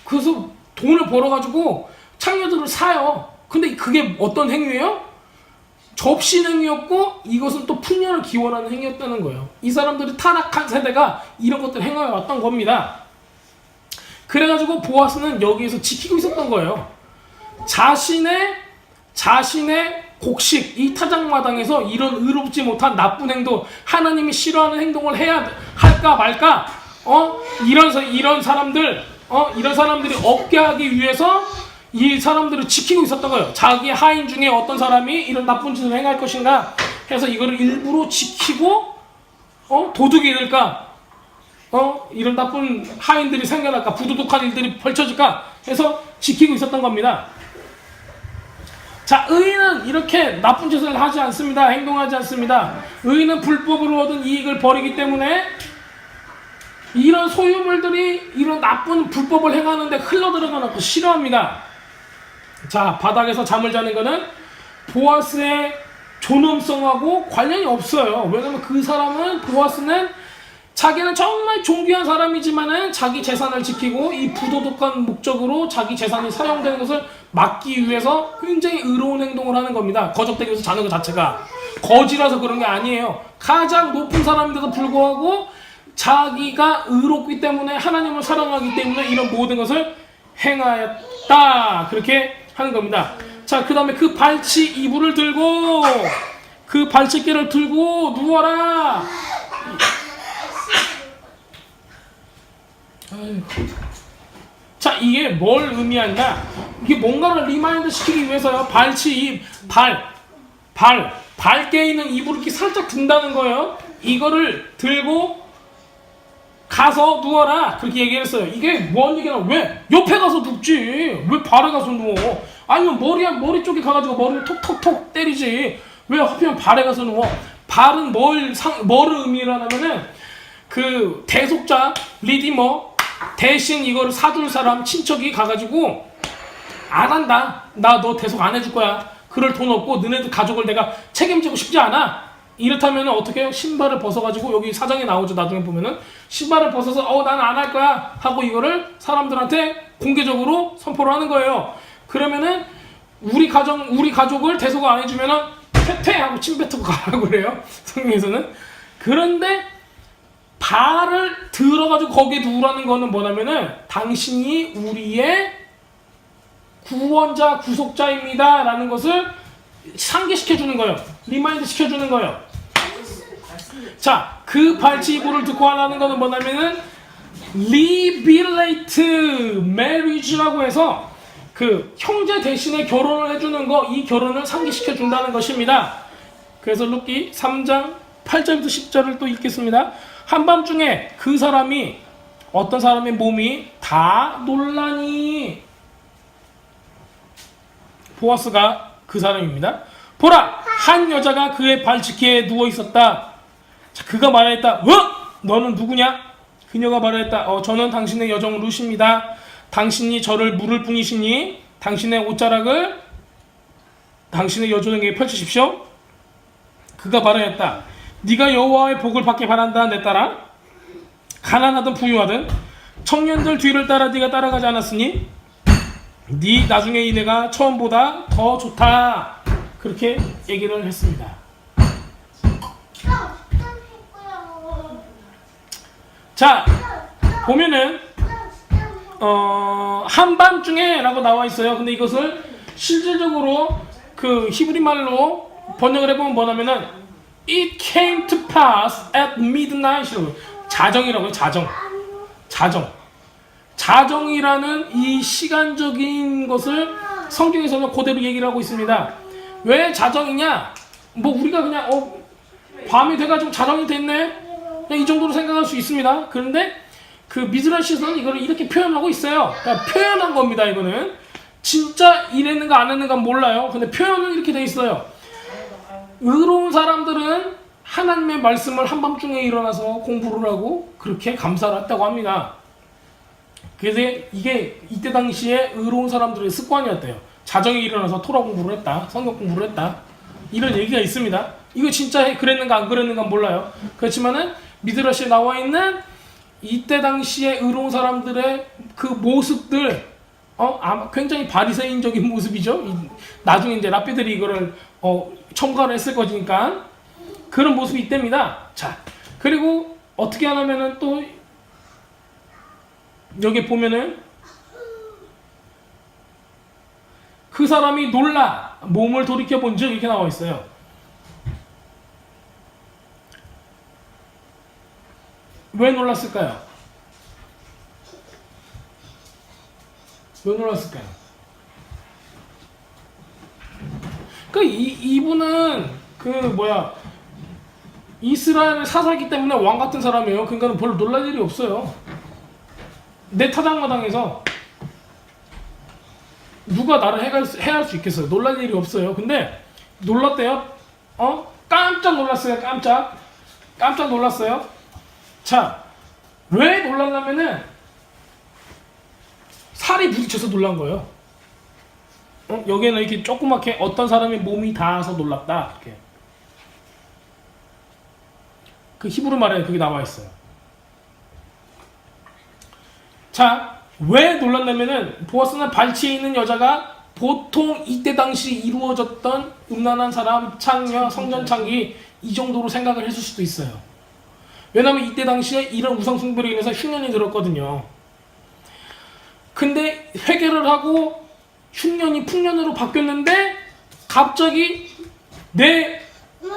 그래서 돈을 벌어가지고 창녀들을 사요. 근데 그게 어떤 행위예요? 접신 행위였고 이것은 또 풍년을 기원하는 행위였다는 거예요. 이 사람들이 타락한 세대가 이런 것들을 행하여 왔던 겁니다. 그래가지고 보아스는 여기에서 지키고 있었던 거예요. 자신의 곡식, 이 타작마당에서 이런 의롭지 못한 나쁜 행동, 하나님이 싫어하는 행동을 해야 할까 말까, 이런 사람들이 없게 하기 위해서 이 사람들을 지키고 있었던 거예요. 자기 하인 중에 어떤 사람이 이런 나쁜 짓을 행할 것인가 해서 이거를 일부러 지키고, 도둑이 될까, 이런 나쁜 하인들이 생겨날까, 부도덕한 일들이 펼쳐질까 해서 지키고 있었던 겁니다. 자, 의인은 이렇게 나쁜 짓을 하지 않습니다. 행동하지 않습니다. 의인은 불법으로 얻은 이익을 버리기 때문에 이런 소유물들이 이런 나쁜 불법을 행하는데 흘러들어가는 거 싫어합니다. 자, 바닥에서 잠을 자는 거는 보아스의 존엄성하고 관련이 없어요. 왜냐면 보아스는 자기는 정말 존귀한 사람이지만은 자기 재산을 지키고 이 부도덕한 목적으로 자기 재산이 사용되는 것을 막기 위해서 굉장히 의로운 행동을 하는 겁니다. 거적대기 위해서 자는 것 자체가 거지라서 그런 게 아니에요. 가장 높은 사람인데도 불구하고 자기가 의롭기 때문에, 하나님을 사랑하기 때문에 이런 모든 것을 행하였다, 그렇게 하는 겁니다. 자, 그 다음에 그 발치 이불을 들고, 그 발치개를 들고 누워라. 자, 이게 뭘 의미하냐? 이게 뭔가를 리마인드 시키기 위해서요. 밝게 있는 입으로 이렇게 살짝 든다는 거예요. 이거를 들고 가서 누워라 그렇게 얘기했어요. 이게 뭔 얘기냐? 왜 옆에 가서 눕지? 왜 발에 가서 누워? 아니면 머리 쪽에 가가지고 머리를 톡톡톡 때리지? 왜 하필이면 발에 가서 누워? 발은 뭘 의미하냐면은 그 대속자 리디머 대신 이거를 사줄 사람 친척이 가가지고 안 한다. 나 너 대속 안 해줄 거야. 그럴 돈 없고 너네들 가족을 내가 책임지고 싶지 않아. 이렇다면 어떻게 해요? 신발을 벗어가지고 여기 사장이 나오죠. 나중에 보면은 신발을 벗어서 나는 안 할 거야 하고 이거를 사람들한테 공개적으로 선포를 하는 거예요. 그러면은 우리 가족을 대속 안 해주면은 퇴퇴 하고 침 뱉고 가라고 그래요. 성경에서는. 그런데 발을 들어가지고 거기에 누우라는 거는 뭐냐면은 당신이 우리의 구원자, 구속자입니다 라는 것을 상기시켜주는 거예요. 리마인드 시켜주는 거예요. 자, 그 발치구를 듣고 하라는 거는 뭐냐면은 리빌레이트 메리지라고 해서 그 형제 대신에 결혼을 해주는 거, 이 결혼을 상기시켜준다는 것입니다. 그래서 룻기 3장 8절부터 10절을 또 읽겠습니다. 한밤중에 그 사람이 어떤 사람의 몸이 다 놀라니 보아스가 그 사람입니다. 보라! 한 여자가 그의 발치기에 누워있었다. 자, 그가 말하였다. 너는 누구냐? 그녀가 말하였다. 저는 당신의 여종 룻입니다. 당신이 저를 물을 뿐이시니 당신의 옷자락을 당신의 여종에게 펼치십시오. 그가 말하였다. 네가 여호와의 복을 받게 바란다. 내 딸아. 가난하든 부유하든 청년들 뒤를 따라 네가 따라가지 않았으니 네 나중에 이내가 처음보다 더 좋다. 그렇게 얘기를 했습니다. 자, 보면은 한밤중에 라고 나와 있어요. 근데 이것을 실질적으로 그 히브리 말로 번역을 해보면 뭐냐면은 It came to pass at midnight. 자정이라고요. 자정이라는 이 시간적인 것을 성경에서는 그대로 얘기를 하고 있습니다. 왜 자정이냐? 뭐 우리가 그냥 밤이 돼가지고 자정이 됐네? 그냥 이 정도로 생각할 수 있습니다. 그런데 그 미드라시에서는 이걸 이렇게 표현하고 있어요. 그러니까 표현한 겁니다. 이거는 진짜 이랬는가 안 했는가 몰라요. 근데 표현은 이렇게 돼 있어요. 의로운 사람들은 하나님의 말씀을 한밤중에 일어나서 공부를 하고 그렇게 감사를 했다고 합니다. 그래서 이게 이때 당시에 의로운 사람들의 습관이었대요. 자정에 일어나서 토라 공부를 했다. 성경 공부를 했다. 이런 얘기가 있습니다. 이거 진짜 그랬는가 안 그랬는가 몰라요. 그렇지만은 미드라시에 나와 있는 이때 당시에 의로운 사람들의 그 모습들 아마 굉장히 바리새인적인 모습이죠. 나중에 이제 랍비들이 이거를 첨가를 했을 거니까 그런 모습이 있답니다. 자, 그리고 어떻게 하냐면은 또 여기 보면은 그 사람이 놀라 몸을 돌이켜 본즉 이렇게 나와 있어요. 왜 놀랐을까요? 왜 놀랐을까요? 이분은 이스라엘 사사이기 때문에 왕 같은 사람이에요. 그러니까 별로 놀랄 일이 없어요. 내 타당마당에서 누가 나를 해할 수 있겠어요? 놀랄 일이 없어요. 근데 놀랐대요. 깜짝 놀랐어요. 깜짝 놀랐어요. 자, 왜 놀랐냐면은 살이 부딪혀서 놀란 거예요. 여기에는 이렇게 조그맣게 어떤 사람의 몸이 닿아서 놀랐다. 이렇게. 그 히브리 말에 그게 나와 있어요. 자, 왜 놀랐냐면은 보아스는 발치에 있는 여자가 보통 이때 당시 이루어졌던 음란한 사람, 창녀, 성전 창기 이 정도로 생각을 했을 수도 있어요. 왜냐면 이때 당시에 이런 우상 숭배로 인해서 흉년이 들었거든요. 근데 회개를 하고 흉년이 풍년으로 바뀌었는데 갑자기 내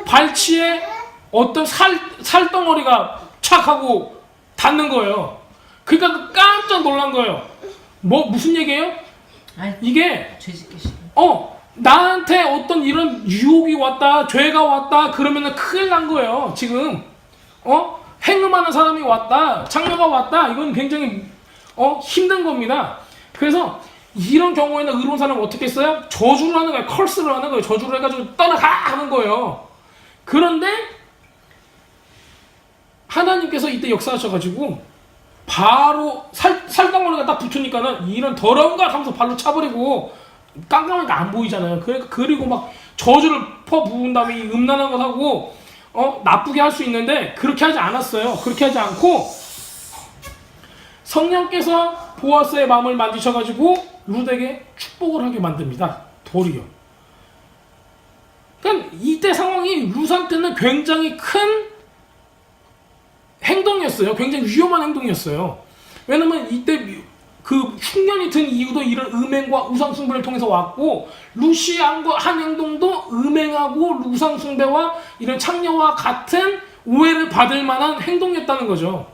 발치에 어떤 살덩어리가 착 하고 닿는 거예요. 그러니까 깜짝 놀란 거예요. 무슨 얘기예요? 아니, 이게 죄짓기 싫어. 나한테 어떤 이런 유혹이 왔다, 죄가 왔다, 그러면은 큰일 난 거예요. 지금, 행음하는 사람이 왔다, 장녀가 왔다, 이건 굉장히, 힘든 겁니다. 그래서, 이런 경우에는 의로운 사람은 어떻게 했어요? 저주를 하는 거예요. 컬스를 하는 거예요. 저주를 해가지고 떠나가! 하는 거예요. 그런데, 하나님께서 이때 역사하셔가지고, 바로 살덩어리가 딱 붙으니까는 이런 더러운 걸 하면서 발로 차버리고, 깜깜하니까 안 보이잖아요. 그리고 막 저주를 퍼부은 다음에 음란한 것 하고 나쁘게 할 수 있는데 그렇게 하지 않았어요. 그렇게 하지 않고 성령께서 보아스의 마음을 만지셔가지고 룻에게 축복을 하게 만듭니다. 도리어. 그러니까 이때 상황이 룻한테는 굉장히 큰 행동이었어요. 굉장히 위험한 행동이었어요. 왜냐면 이때 그 흉년이 든 이유도 이런 음행과 우상숭배를 통해서 왔고, 룻이 한 행동도 음행하고 우상숭배와 이런 창녀와 같은 오해를 받을 만한 행동이었다는 거죠.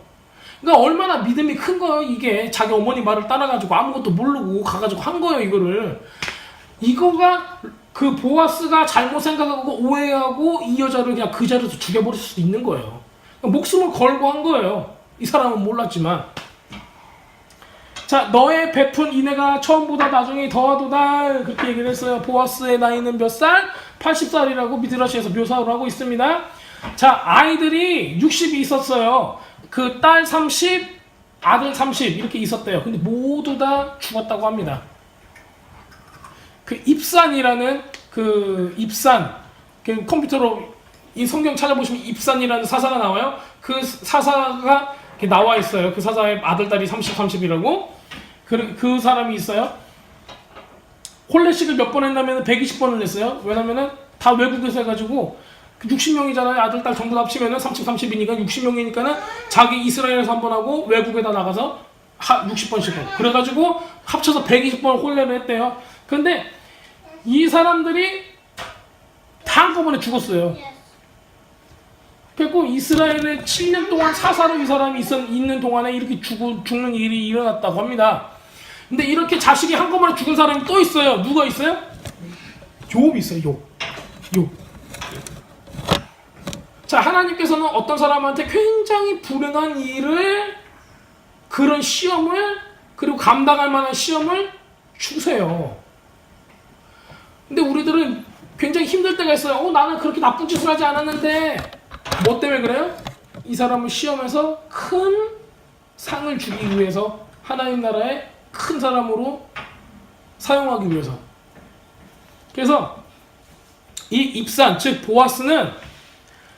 그러니까 얼마나 믿음이 큰 거예요. 이게 자기 어머니 말을 따라가지고 아무것도 모르고 가가지고 한 거예요. 이거가 그 보아스가 잘못 생각하고 오해하고 이 여자를 그냥 그 자리에서 죽여버릴 수도 있는 거예요. 그러니까 목숨을 걸고 한 거예요. 이 사람은 몰랐지만. 자, 너의 베푼 이내가 처음보다 나중에 더하도다, 그렇게 얘기를 했어요. 보아스의 나이는 몇 살? 80살이라고 미드라시에서 묘사를 하고 있습니다. 자, 아이들이 60이 있었어요. 그 딸 30, 아들 30 이렇게 있었대요. 근데 모두 다 죽었다고 합니다. 그 입산이라는 그 컴퓨터로 이 성경 찾아보시면 입산이라는 사사가 나와요. 그 사사가 이렇게 나와 있어요. 그 사사의 아들, 딸이 30, 30이라고. 그 사람이 있어요. 홀레식을 몇 번 했냐면 120번을 냈어요. 왜냐면은 다 외국에서 해가지고 60명이잖아요. 아들, 딸 전부 다 합치면은 30, 30이니까 60명이니까는 자기 이스라엘에서 한 번 하고 외국에다 나가서 60번씩 하고. 그래가지고 합쳐서 120번을 홀레를 했대요. 근데 이 사람들이 다 한꺼번에 죽었어요. 그리고 이스라엘에 7년 동안 사사로 이 사람이 있는 동안에 이렇게 죽는 일이 일어났다고 합니다. 근데 이렇게 자식이 한꺼번에 죽은 사람이 또 있어요. 누가 있어요? 욥이 있어요. 욥. 자, 하나님께서는 어떤 사람한테 굉장히 불행한 일을, 그런 시험을, 그리고 감당할 만한 시험을 주세요. 근데 우리들은 굉장히 힘들 때가 있어요. 나는 그렇게 나쁜 짓을 하지 않았는데. 뭐 때문에 그래요? 이 사람을 시험해서 큰 상을 주기 위해서, 하나님 나라의 큰 사람으로 사용하기 위해서. 그래서 이 입산, 즉 보아스는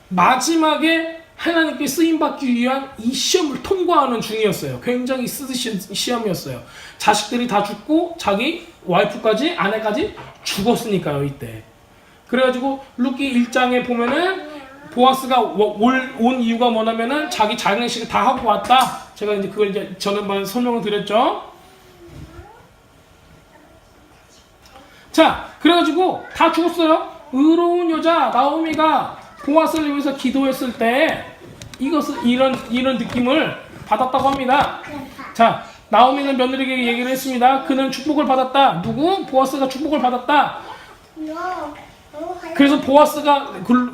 마지막에 하나님께 쓰임받기 위한 이 시험을 통과하는 중이었어요. 굉장히 쓰듯이 시험이었어요. 자식들이 다 죽고 자기 와이프까지, 아내까지 죽었으니까요. 이때. 그래가지고 룻기 1장에 보면은 보아스가 온 이유가 뭐냐면은 자기 장례식을 다 하고 왔다. 제가 이제 그걸 이제 전에 설명을 드렸죠. 자, 그래가지고 다 죽었어요. 의로운 여자 나오미가 보아스를 위해서 기도했을 때 이런 느낌을 받았다고 합니다. 자, 나오미는 며느리에게 얘기를 했습니다. 그는 축복을 받았다. 누구? 보아스가 축복을 받았다. 그래서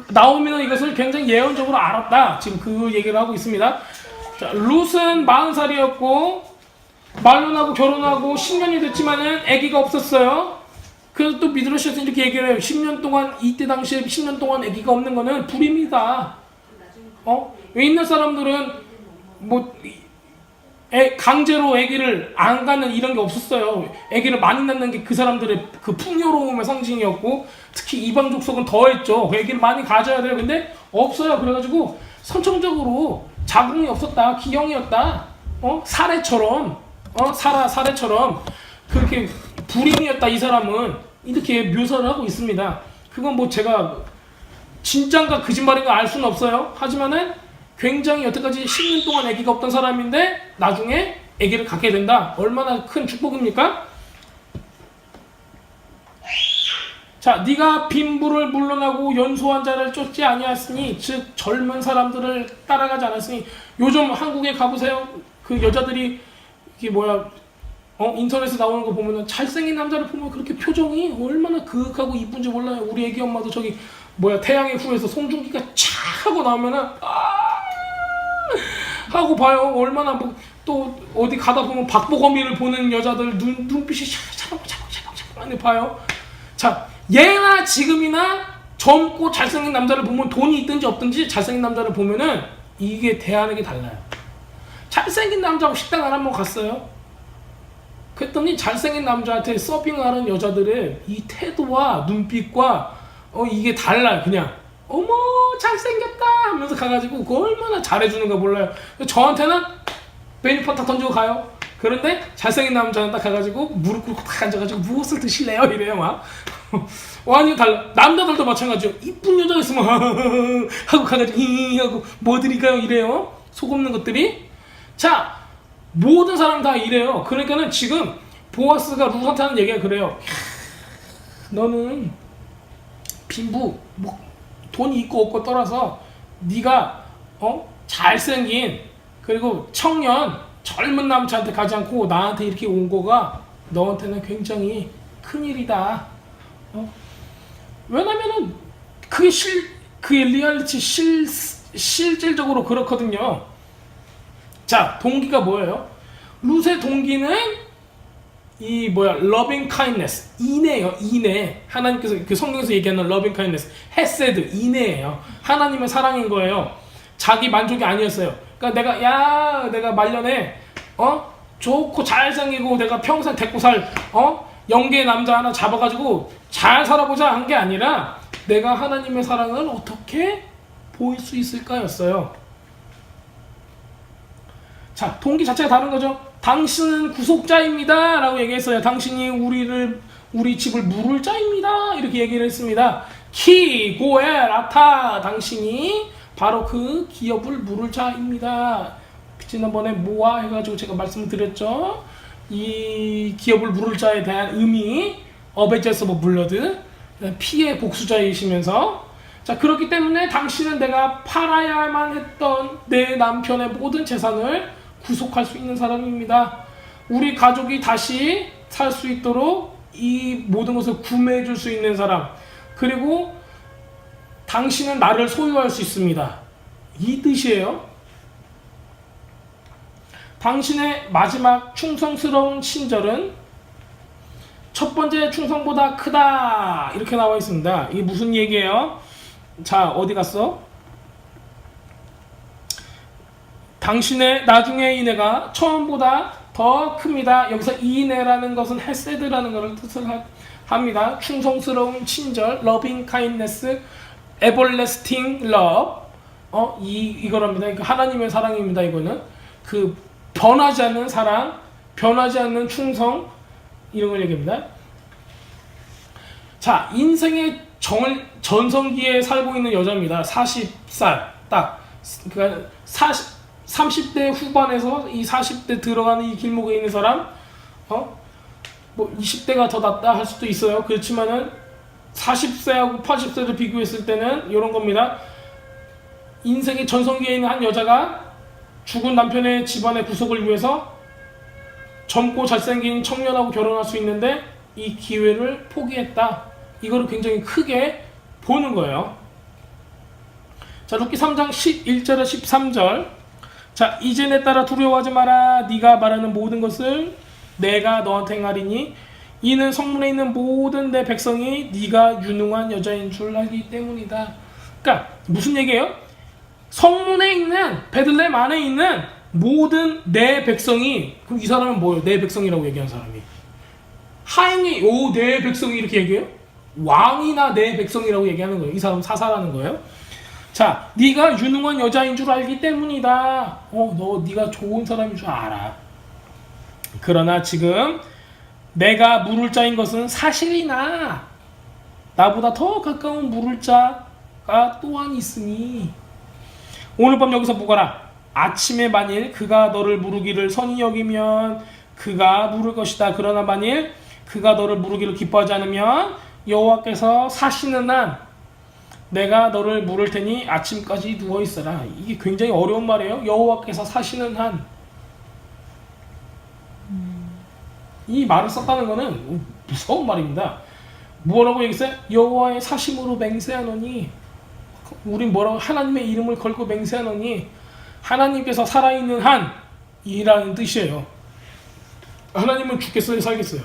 나오미는 이것을 굉장히 예언적으로 알았다. 지금 그 얘기를 하고 있습니다. 자, 룻은 40살이었고 말론하고 결혼하고 10년이 됐지만은 아기가 없었어요. 그래서 또 미드라시에서 이렇게 얘기를 해요. 10년 동안, 이때 당시에 10년 동안 아기가 없는 거는 불임이다. 있는 사람들은 강제로 아기를 안 갖는 이런 게 없었어요. 아기를 많이 낳는 게 그 사람들의 그 풍요로움의 상징이었고, 특히 이방 족속은 더했죠. 아기를 많이 가져야 돼요. 근데 없어요. 그래가지고 선천적으로 자궁이 없었다, 기형이었다, 사례처럼, 사례처럼 그렇게 불임이었다. 이 사람은 이렇게 묘사를 하고 있습니다. 그건 제가 진짠가 거짓말인가 알 수는 없어요. 하지만은 굉장히 여태까지 10년 동안 아기가 없던 사람인데 나중에 아기를 갖게 된다. 얼마나 큰 축복입니까? 자, 네가 빈부를 물러나고 연소한 자를 쫓지 아니하였으니, 즉 젊은 사람들을 따라가지 않았으니. 요즘 한국에 가보세요. 그 여자들이 이게 인터넷에 나오는 거 보면은 잘생긴 남자를 보면 그렇게 표정이 얼마나 그윽하고 이쁜지 몰라요. 우리 애기 엄마도 저기 태양의 후예에서 송중기가 촥 하고 나오면은 하고 봐요. 얼마나 또 어디 가다 보면 박보검이를 보는 여자들 눈빛이 샤방샤방샤방샤방 봐요. 자, 예나 지금이나 젊고 잘생긴 남자를 보면 돈이 있든지 없든지 잘생긴 남자를 보면은 이게 대하는 게 달라요. 잘생긴 남자하고 식당 안 한번 갔어요. 그랬더니 잘생긴 남자한테 서빙하는 여자들의 이 태도와 눈빛과 이게 달라요. 그냥 어머 잘생겼다 하면서 가가지고 그거 얼마나 잘해주는가 몰라요. 저한테는 메뉴판 딱 던지고 가요. 그런데 잘생긴 남자는 딱 가가지고 무릎 꿇고 딱 앉아가지고 무엇을 드실래요? 이래요 막. 완전 달라. 남자들도 마찬가지요. 이쁜 여자 있으면 하고 가가지고 하고 뭐 드릴까요? 이래요. 속 없는 것들이. 자, 모든 사람 다 이래요. 그러니까는 지금 보아스가 룻한테 하는 얘기가 그래요. 너는 빈부 돈이 있고 없고 떠나서 네가 잘생긴 그리고 청년 젊은 남자한테 가지 않고 나한테 이렇게 온 거가 너한테는 굉장히 큰일이다. 왜냐면은 그게 리얼리티 실질적으로 그렇거든요. 자, 동기가 뭐예요? 룻의 동기는 loving kindness, 인애예요. 인애. 하나님께서 그 성경에서 얘기하는 loving kindness, 헤세드, 인애예요. 하나님의 사랑인 거예요. 자기 만족이 아니었어요. 그러니까 내가 말년에 좋고 잘생기고 내가 평생 데리고 살 영계 남자 하나 잡아가지고 잘 살아보자 한 게 아니라 내가 하나님의 사랑을 어떻게 보일 수 있을까였어요. 자, 동기 자체가 다른 거죠. 당신은 구속자입니다 라고 얘기했어요. 당신이 우리 집을 물을 자입니다 이렇게 얘기를 했습니다. 키 고엘 아타, 당신이 바로 그 기업을 물을 자입니다. 지난번에 모아 해가지고 제가 말씀을 드렸죠. 이 기업을 물을 자에 대한 의미, 어베제스 오브 블러드, 피의 복수자이시면서, 자, 그렇기 때문에 당신은 내가 팔아야만 했던 내 남편의 모든 재산을 구속할 수 있는 사람입니다. 우리 가족이 다시 살 수 있도록 이 모든 것을 구매해 줄 수 있는 사람, 그리고 당신은 나를 소유할 수 있습니다. 이 뜻이에요. 당신의 마지막 충성스러운 친절은 첫 번째 충성보다 크다 이렇게 나와 있습니다. 이게 무슨 얘기예요? 자, 어디 갔어? 당신의 나중의 인애가 처음보다 더 큽니다. 여기서 인애라는 것은 헤세드라는 것을 뜻을 합니다. 충성스러운 친절, loving kindness, everlasting love. 이거랍니다. 그러니까 하나님의 사랑입니다. 이거는 그 변하지 않는 사랑, 변하지 않는 충성, 이런 걸 얘기합니다. 자, 인생의 전성기에 살고 있는 여자입니다. 40살 딱. 그러니까 30대 후반에서 이 40대 들어가는 이 길목에 있는 사람, 20대가 더 낫다 할 수도 있어요. 그렇지만은 40세하고 80세를 비교했을 때는 이런 겁니다. 인생의 전성기에 있는 한 여자가 죽은 남편의 집안의 구속을 위해서 젊고 잘생긴 청년하고 결혼할 수 있는데 이 기회를 포기했다. 이거를 굉장히 크게 보는 거예요. 자, 룻기 3장 11절에 13절. 자, 이제 내 딸아 두려워하지 마라. 네가 말하는 모든 것을 내가 너한테 행하리니 이는 성문에 있는 모든 내 백성이 네가 유능한 여자인 줄 알기 때문이다. 그러니까 무슨 얘기예요? 성문에 있는 베들레헴 안에 있는 모든 내 백성이, 그럼 이 사람은 뭐예요? 내 백성이라고 얘기한 사람이 하인이 내 백성이 이렇게 얘기해요? 왕이나 내 백성이라고 얘기하는 거예요. 이 사람 사사라는 거예요. 자, 네가 유능한 여자인 줄 알기 때문이다. 네가 좋은 사람인 줄 알아. 그러나 지금 내가 물을 자인 것은 사실이나 나보다 더 가까운 물을 자가 또한 있으니 오늘 밤 여기서 묵어라. 아침에 만일 그가 너를 물으기를 선히 여기면 그가 물을 것이다. 그러나 만일 그가 너를 물으기를 기뻐하지 않으면 여호와께서 사시는 한 내가 너를 물을 테니 아침까지 누워 있어라. 이게 굉장히 어려운 말이에요. 여호와께서 사시는 한. 이 말을 썼다는 거는 무서운 말입니다. 뭐라고 얘기했어요? 여호와의 사심으로 맹세하노니, 우린 뭐라고 하나님의 이름을 걸고 맹세하노니 하나님께서 살아있는 한이라는 뜻이에요. 하나님은 죽겠어요, 살겠어요?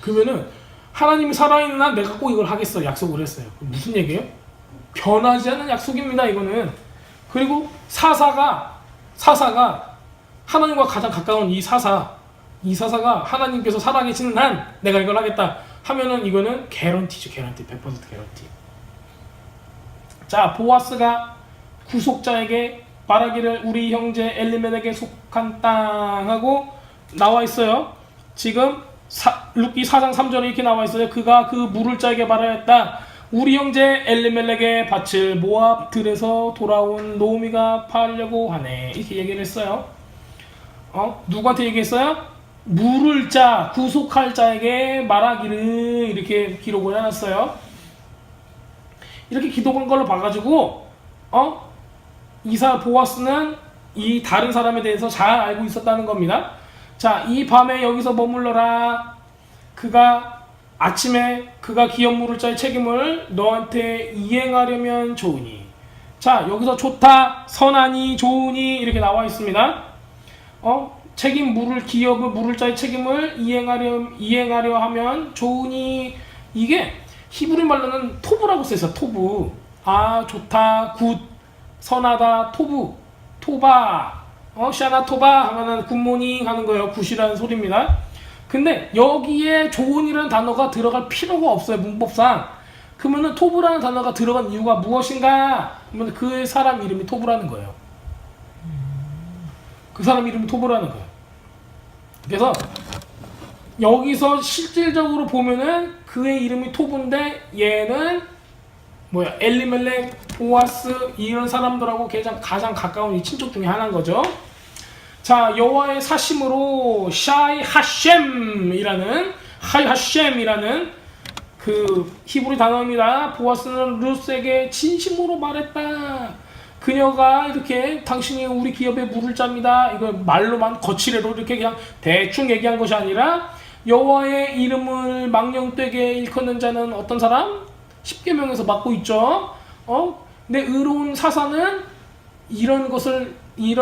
그러면은 하나님이 살아있는 한 내가 꼭 이걸 하겠어 약속을 했어요. 무슨 얘기예요? 변하지 않는 약속입니다, 이거는. 그리고 사사가 하나님과 가장 가까운 이 사사가 하나님께서 살아계시는 한 내가 이걸 하겠다 하면은 이거는 개런티죠. 개런티. 100% 개런티. 자, 보아스가 구속자에게 말하기를 우리 형제 엘리멜렉에 속한 땅 하고 나와 있어요. 지금 룻기 4장 3절에 이렇게 나와 있어요. 그가 그 물을 자에게 말하였다. 우리 형제 엘리멜렉의 밭을 모압 들에서 돌아온 노미가 팔려고 하네. 이렇게 얘기를 했어요. 누구한테 얘기했어요? 물을 자, 구속할 자에게 말하기를 이렇게 기록을 해놨어요. 이렇게 기록한 걸로 봐가지고 이사 보아스는 이 다른 사람에 대해서 잘 알고 있었다는 겁니다. 자, 이 밤에 여기서 머물러라. 그가 아침에 그가 기업 물을 자의 책임을 너한테 이행하려면 좋으니. 자, 여기서 좋다, 선하니, 좋으니 이렇게 나와 있습니다. 책임 물을 기업을 물을 자의 책임을 이행하려 하면 좋으니, 이게 히브리 말로는 토브라고 써있어. 토브. 아, 좋다, 굿, 선하다, 토브, 토바, 샤나 토바 하면은 굿모닝 하는 거예요. 굿이라는 소리입니다. 근데 여기에 좋은이라는 단어가 들어갈 필요가 없어요, 문법상. 그러면은 토브라는 단어가 들어간 이유가 무엇인가? 그러면 그 사람 이름이 토브라는 거예요. 그 사람 이름이 토브라는 거예요. 그래서 여기서 실질적으로 보면은 그의 이름이 토브인데 얘는 엘리멜렉, 보아스 이런 사람들하고 가장 가까운 이 친척 중에 하나인 거죠. 자, 여호와의 사심으로 샤이 하셴이라는 그 히브리 단어입니다. 보아스는 룻에게 진심으로 말했다. 그녀가 이렇게 당신이 우리 기업의 물을 잡니다. 이거 말로만 거칠애로 이렇게 그냥 대충 얘기한 것이 아니라 여호와의 이름을 망령되게 일컫는 자는 어떤 사람? 십계명에서 맡고 있죠. 근데 의로운 사사는 이런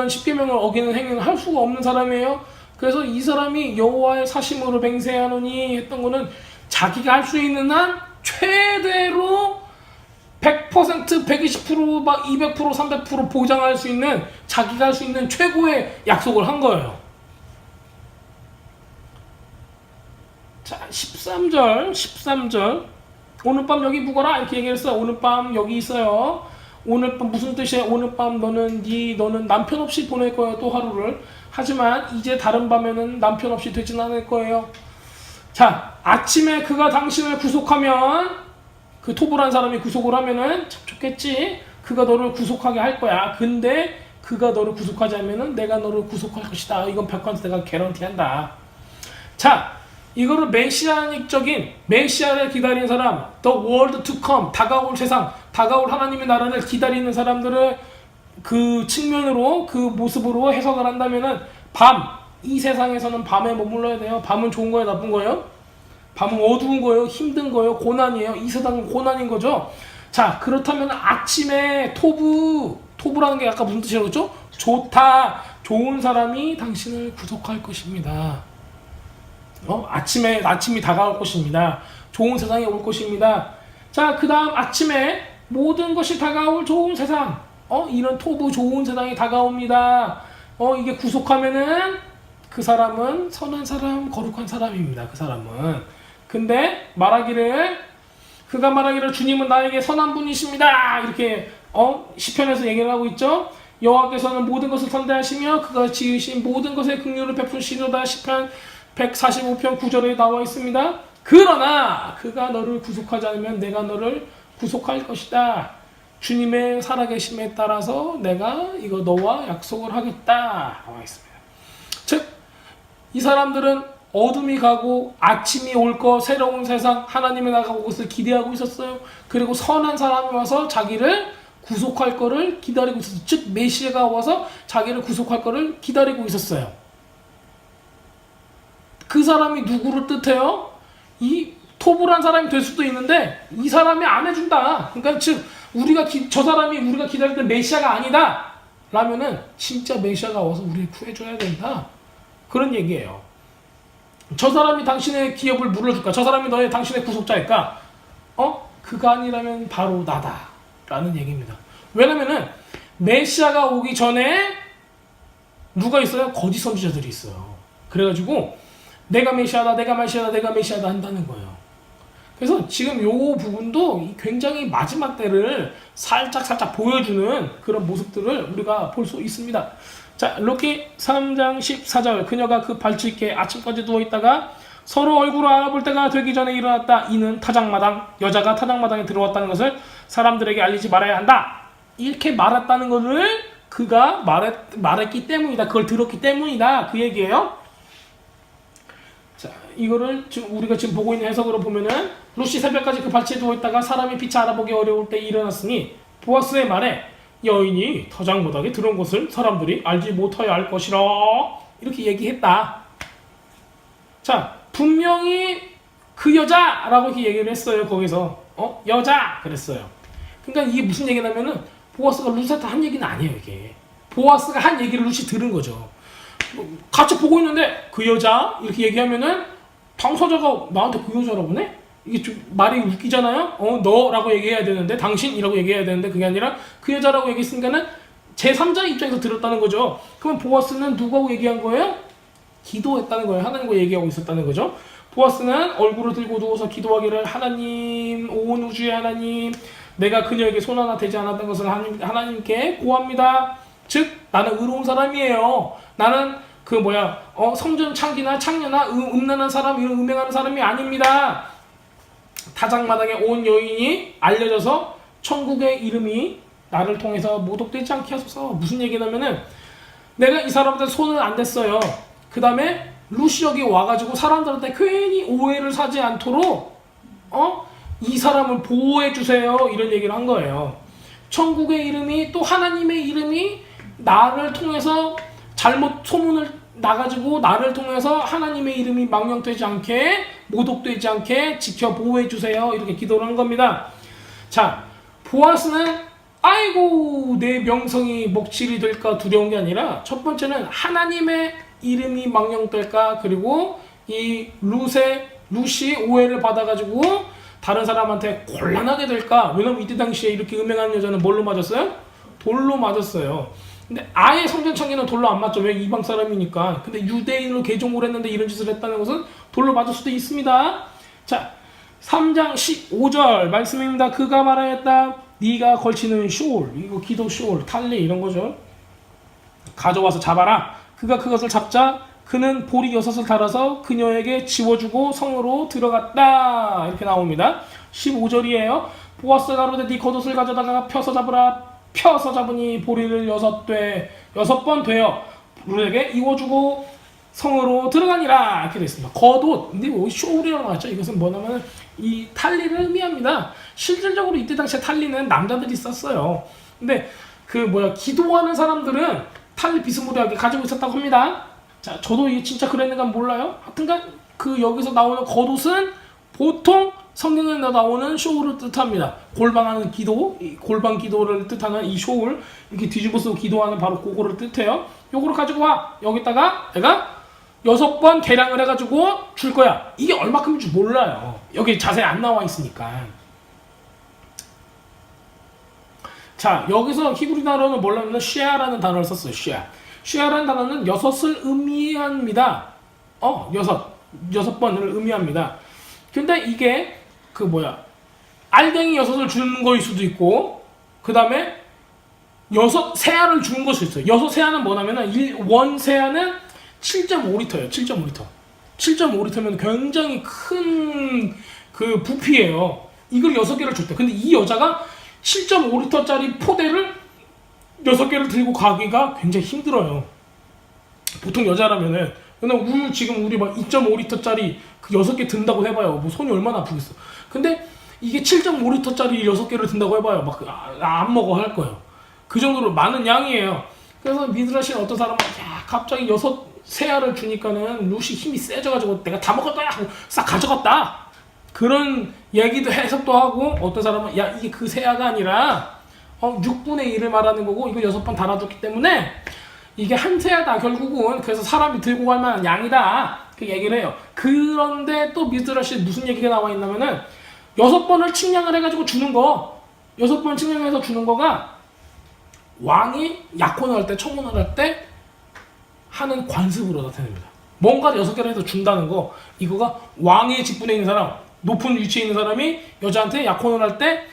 십계명을 어기는 행위를 할 수가 없는 사람이에요. 그래서 이 사람이 여호와의 사심으로 맹세하노니 했던 거는 자기가 할 수 있는 한 최대로 100%, 120%, 막 200%, 300% 보장할 수 있는 자기가 할 수 있는 최고의 약속을 한 거예요. 자, 13절. 오늘 밤 여기 묵어라 이렇게 얘기했어요. 오늘 밤 여기 있어요. 오늘 밤 무슨 뜻이에요? 오늘 밤 너는 남편 없이 보낼 거예요. 또 하루를. 하지만 이제 다른 밤에는 남편 없이 되진 않을 거예요. 자, 아침에 그가 당신을 구속하면, 그 토브란 사람이 구속을 하면은 참 좋겠지. 그가 너를 구속하게 할 거야. 근데 그가 너를 구속하지 않으면은 내가 너를 구속할 것이다. 이건 100% 내가 개런티한다. 자, 이거를 메시아닉적인, 메시아를 기다리는 사람, the world to come, 다가올 세상, 다가올 하나님의 나라를 기다리는 사람들을 그 측면으로, 그 모습으로 해석을 한다면은 이 세상에서는 밤에 머물러야 돼요. 밤은 좋은 거예요, 나쁜 거예요? 밤은 어두운 거예요, 힘든 거예요, 고난이에요. 이 세상은 고난인 거죠. 자, 그렇다면 아침에 토브라는 게 아까 무슨 뜻이라고 했죠? 좋다, 좋은 사람이 당신을 구속할 것입니다. 아침이 다가올 것입니다. 좋은 세상이 올 것입니다. 자, 그 다음 아침에 모든 것이 다가올 좋은 세상, 이런 토브 좋은 세상이 다가옵니다. 이게 구속하면은 그 사람은 선한 사람, 거룩한 사람입니다. 그 사람은. 근데 그가 말하기를 주님은 나에게 선한 분이십니다. 이렇게 시편에서 얘기를 하고 있죠. 여호와께서는 모든 것을 선대하시며 그가 지으신 모든 것에 긍휼을 베푸시도다. 시편 145편 9절에 나와 있습니다. 그러나 그가 너를 구속하지 않으면 내가 너를 구속할 것이다. 주님의 살아계심에 따라서 내가 이거 너와 약속을 하겠다 나와 있습니다. 즉, 이 사람들은 어둠이 가고 아침이 올 거, 새로운 세상, 하나님의 나라가 올 것을 기대하고 있었어요. 그리고 선한 사람이 와서 자기를 구속할 거를 기다리고 있었어요. 즉, 메시아가 와서 자기를 구속할 거를 기다리고 있었어요. 그 사람이 누구를 뜻해요? 이 토불한 사람이 될 수도 있는데 이 사람이 안 해준다. 그러니까 즉 저 사람이 우리가 기다리던 메시아가 아니다 라면은 진짜 메시아가 와서 우리를 구해줘야 된다. 그런 얘기예요. 저 사람이 당신의 기업을 물어줄까? 저 사람이 당신의 구속자일까? 그가 아니라면 바로 나다 라는 얘기입니다. 왜냐면은 메시아가 오기 전에 누가 있어요? 거짓 선지자들이 있어요. 그래가지고 내가 메시아다 한다는 거예요. 그래서 지금 요 부분도 굉장히 마지막 때를 살짝 보여주는 그런 모습들을 우리가 볼 수 있습니다. 자, 루키 3장 14절. 그녀가 그 발치께 아침까지 누워있다가 서로 얼굴을 알아볼 때가 되기 전에 일어났다. 이는 여자가 타작마당에 들어왔다는 것을 사람들에게 알리지 말아야 한다. 이렇게 말했다는 것을 그가 말했기 때문이다. 그걸 들었기 때문이다. 그 얘기예요. 자, 이거를 지금 우리가 지금 보고 있는 해석으로 보면은 루시 새벽까지 그 발치에 누워있다가 사람이 빛이 알아보기 어려울 때 일어났으니 보아스의 말에 여인이 타작마당에 들어온 것을 사람들이 알지 못하여 할 것이라 이렇게 얘기했다. 자, 분명히 그 여자라고 이렇게 얘기를 했어요. 거기서 여자 그랬어요. 그러니까 이게 무슨 얘기냐면은 보아스가 루시한테 한 얘기는 아니에요. 이게 보아스가 한 얘기를 루시 들은 거죠. 같이 보고 있는데 그 여자 이렇게 얘기하면은 당사자가 나한테 그 여자라고 네? 이게 좀 말이 웃기잖아요. 너라고 얘기해야 되는데 당신이라고 얘기해야 되는데 그게 아니라 그 여자라고 얘기했으니까는 제3자 입장에서 들었다는 거죠. 그럼 보아스는 누구하고 얘기한 거예요? 기도했다는 거예요. 하나님과 얘기하고 있었다는 거죠. 보아스는 얼굴을 들고 누워서 기도하기를 하나님, 온 우주의 하나님, 내가 그녀에게 손 하나 대지 않았던 것을 하나님께 고합니다. 즉 나는 의로운 사람이에요. 나는 성전 창기나 창녀나 음란한 사람, 이런 음행하는 사람이 아닙니다. 타작마당에 온 여인이 알려져서 천국의 이름이 나를 통해서 모독되지 않게 하소서. 무슨 얘기냐면은 내가 이 사람한테 손을 안 댔어요. 그 다음에 루시 여기 와가지고 사람들한테 괜히 오해를 사지 않도록 이 사람을 보호해 주세요. 이런 얘기를 한 거예요. 천국의 이름이 또 하나님의 이름이 나를 통해서 잘못 소문을 나가지고 나를 통해서 하나님의 이름이 망령되지 않게 모독되지 않게 지켜 보호해 주세요. 이렇게 기도를 한 겁니다. 자, 보아스는 아이고 내 명성이 먹칠이 될까 두려운 게 아니라 첫 번째는 하나님의 이름이 망령될까 그리고 이 루시 오해를 받아가지고 다른 사람한테 곤란하게 될까. 왜냐면 이때 당시에 이렇게 음행하는 여자는 뭘로 맞았어요? 돌로 맞았어요. 근데 아예 성전 창기는 돌로 안 맞죠. 왜? 이방 사람이니까. 근데 유대인으로 개종을 했는데 이런 짓을 했다는 것은 돌로 맞을 수도 있습니다. 자, 3장 15절 말씀입니다. 그가 말하였다. 네가 걸치는 숄, 이거 기도 숄, 탈리 이런 거죠. 가져와서 잡아라. 그가 그것을 잡자 그는 보리 6을 달아서 그녀에게 지워주고 성으로 들어갔다. 이렇게 나옵니다. 15절이에요. 보아스가 가로되 네 겉옷을 가져다가 펴서 잡으라. 펴서 잡으니 보리를 6번 되어 룰에게 이워주고 성으로 들어가니라. 이렇게 되어 있습니다. 겉옷. 근데 뭐 숄이라고 하죠. 이것은 뭐냐면 이 탈리를 의미합니다. 실질적으로 이때 당시에 탈리는 남자들이 썼어요. 근데 기도하는 사람들은 탈리 비스무리하게 가지고 있었다고 합니다. 자, 저도 이게 진짜 그랬는가 몰라요. 하여튼간 여기서 나오는 겉옷은 보통 성경에 나오는 숄을 뜻합니다. 골방하는 기도, 골방 기도를 뜻하는 이 숄, 이렇게 뒤집어서 기도하는 바로 그거를 뜻해요. 요거를 가지고 와. 여기다가 내가 6번 계량을 해가지고 줄 거야. 이게 얼마큼인 줄 몰라요. 여기 자세히 안 나와 있으니까. 자, 여기서 히브리 단어는 뭐냐면 쉐아라는 단어를 썼어요. 쉐아라는 단어는 6을 의미합니다. 6번을 의미합니다. 근데 이게 알갱이 6을 주는 거일 수도 있고, 그 다음에 6세알을 주는 것일 수도 있어요. 6세알은 뭐냐면은 원 세알은 7.5리터예요. 7.5리터. 7.5리터면 굉장히 큰 부피예요. 이걸 6개를 줬대. 근데 이 여자가 7.5리터짜리 포대를 6개를 들고 가기가 굉장히 힘들어요. 보통 여자라면은. 왜냐면 지금 우리 막 2.5리터짜리 그 6개 든다고 해봐요. 뭐 손이 얼마나 아프겠어. 근데 이게 7.5리터짜리 6개를 든다고 해봐요. 막 안 먹어 할 거예요. 그 정도로 많은 양이에요. 그래서 미드라시는 어떤 사람은 갑자기 세아를 주니까는 루시 힘이 세져가지고 내가 다 먹을 거야 하고 싹 가져갔다. 그런 얘기도 해석도 하고, 어떤 사람은 야 이게 그 세아가 아니라 6분의 1을 말하는 거고 이거 6번 달아줬기 때문에 이게 한 세아다 결국은. 그래서 사람이 들고 갈 만한 양이다 그 얘기를 해요. 그런데 또 미드라시에 무슨 얘기가 나와 있냐면은 6번을 측량을 해가지고 주는 거, 6번 측량해서 주는 거가 왕이 약혼을 할 때, 청혼을 할 때 하는 관습으로 나타냅니다. 뭔가 6개를 해서 준다는 거, 이거가 왕의 직분에 있는 사람, 높은 위치에 있는 사람이 여자한테 약혼을 할 때,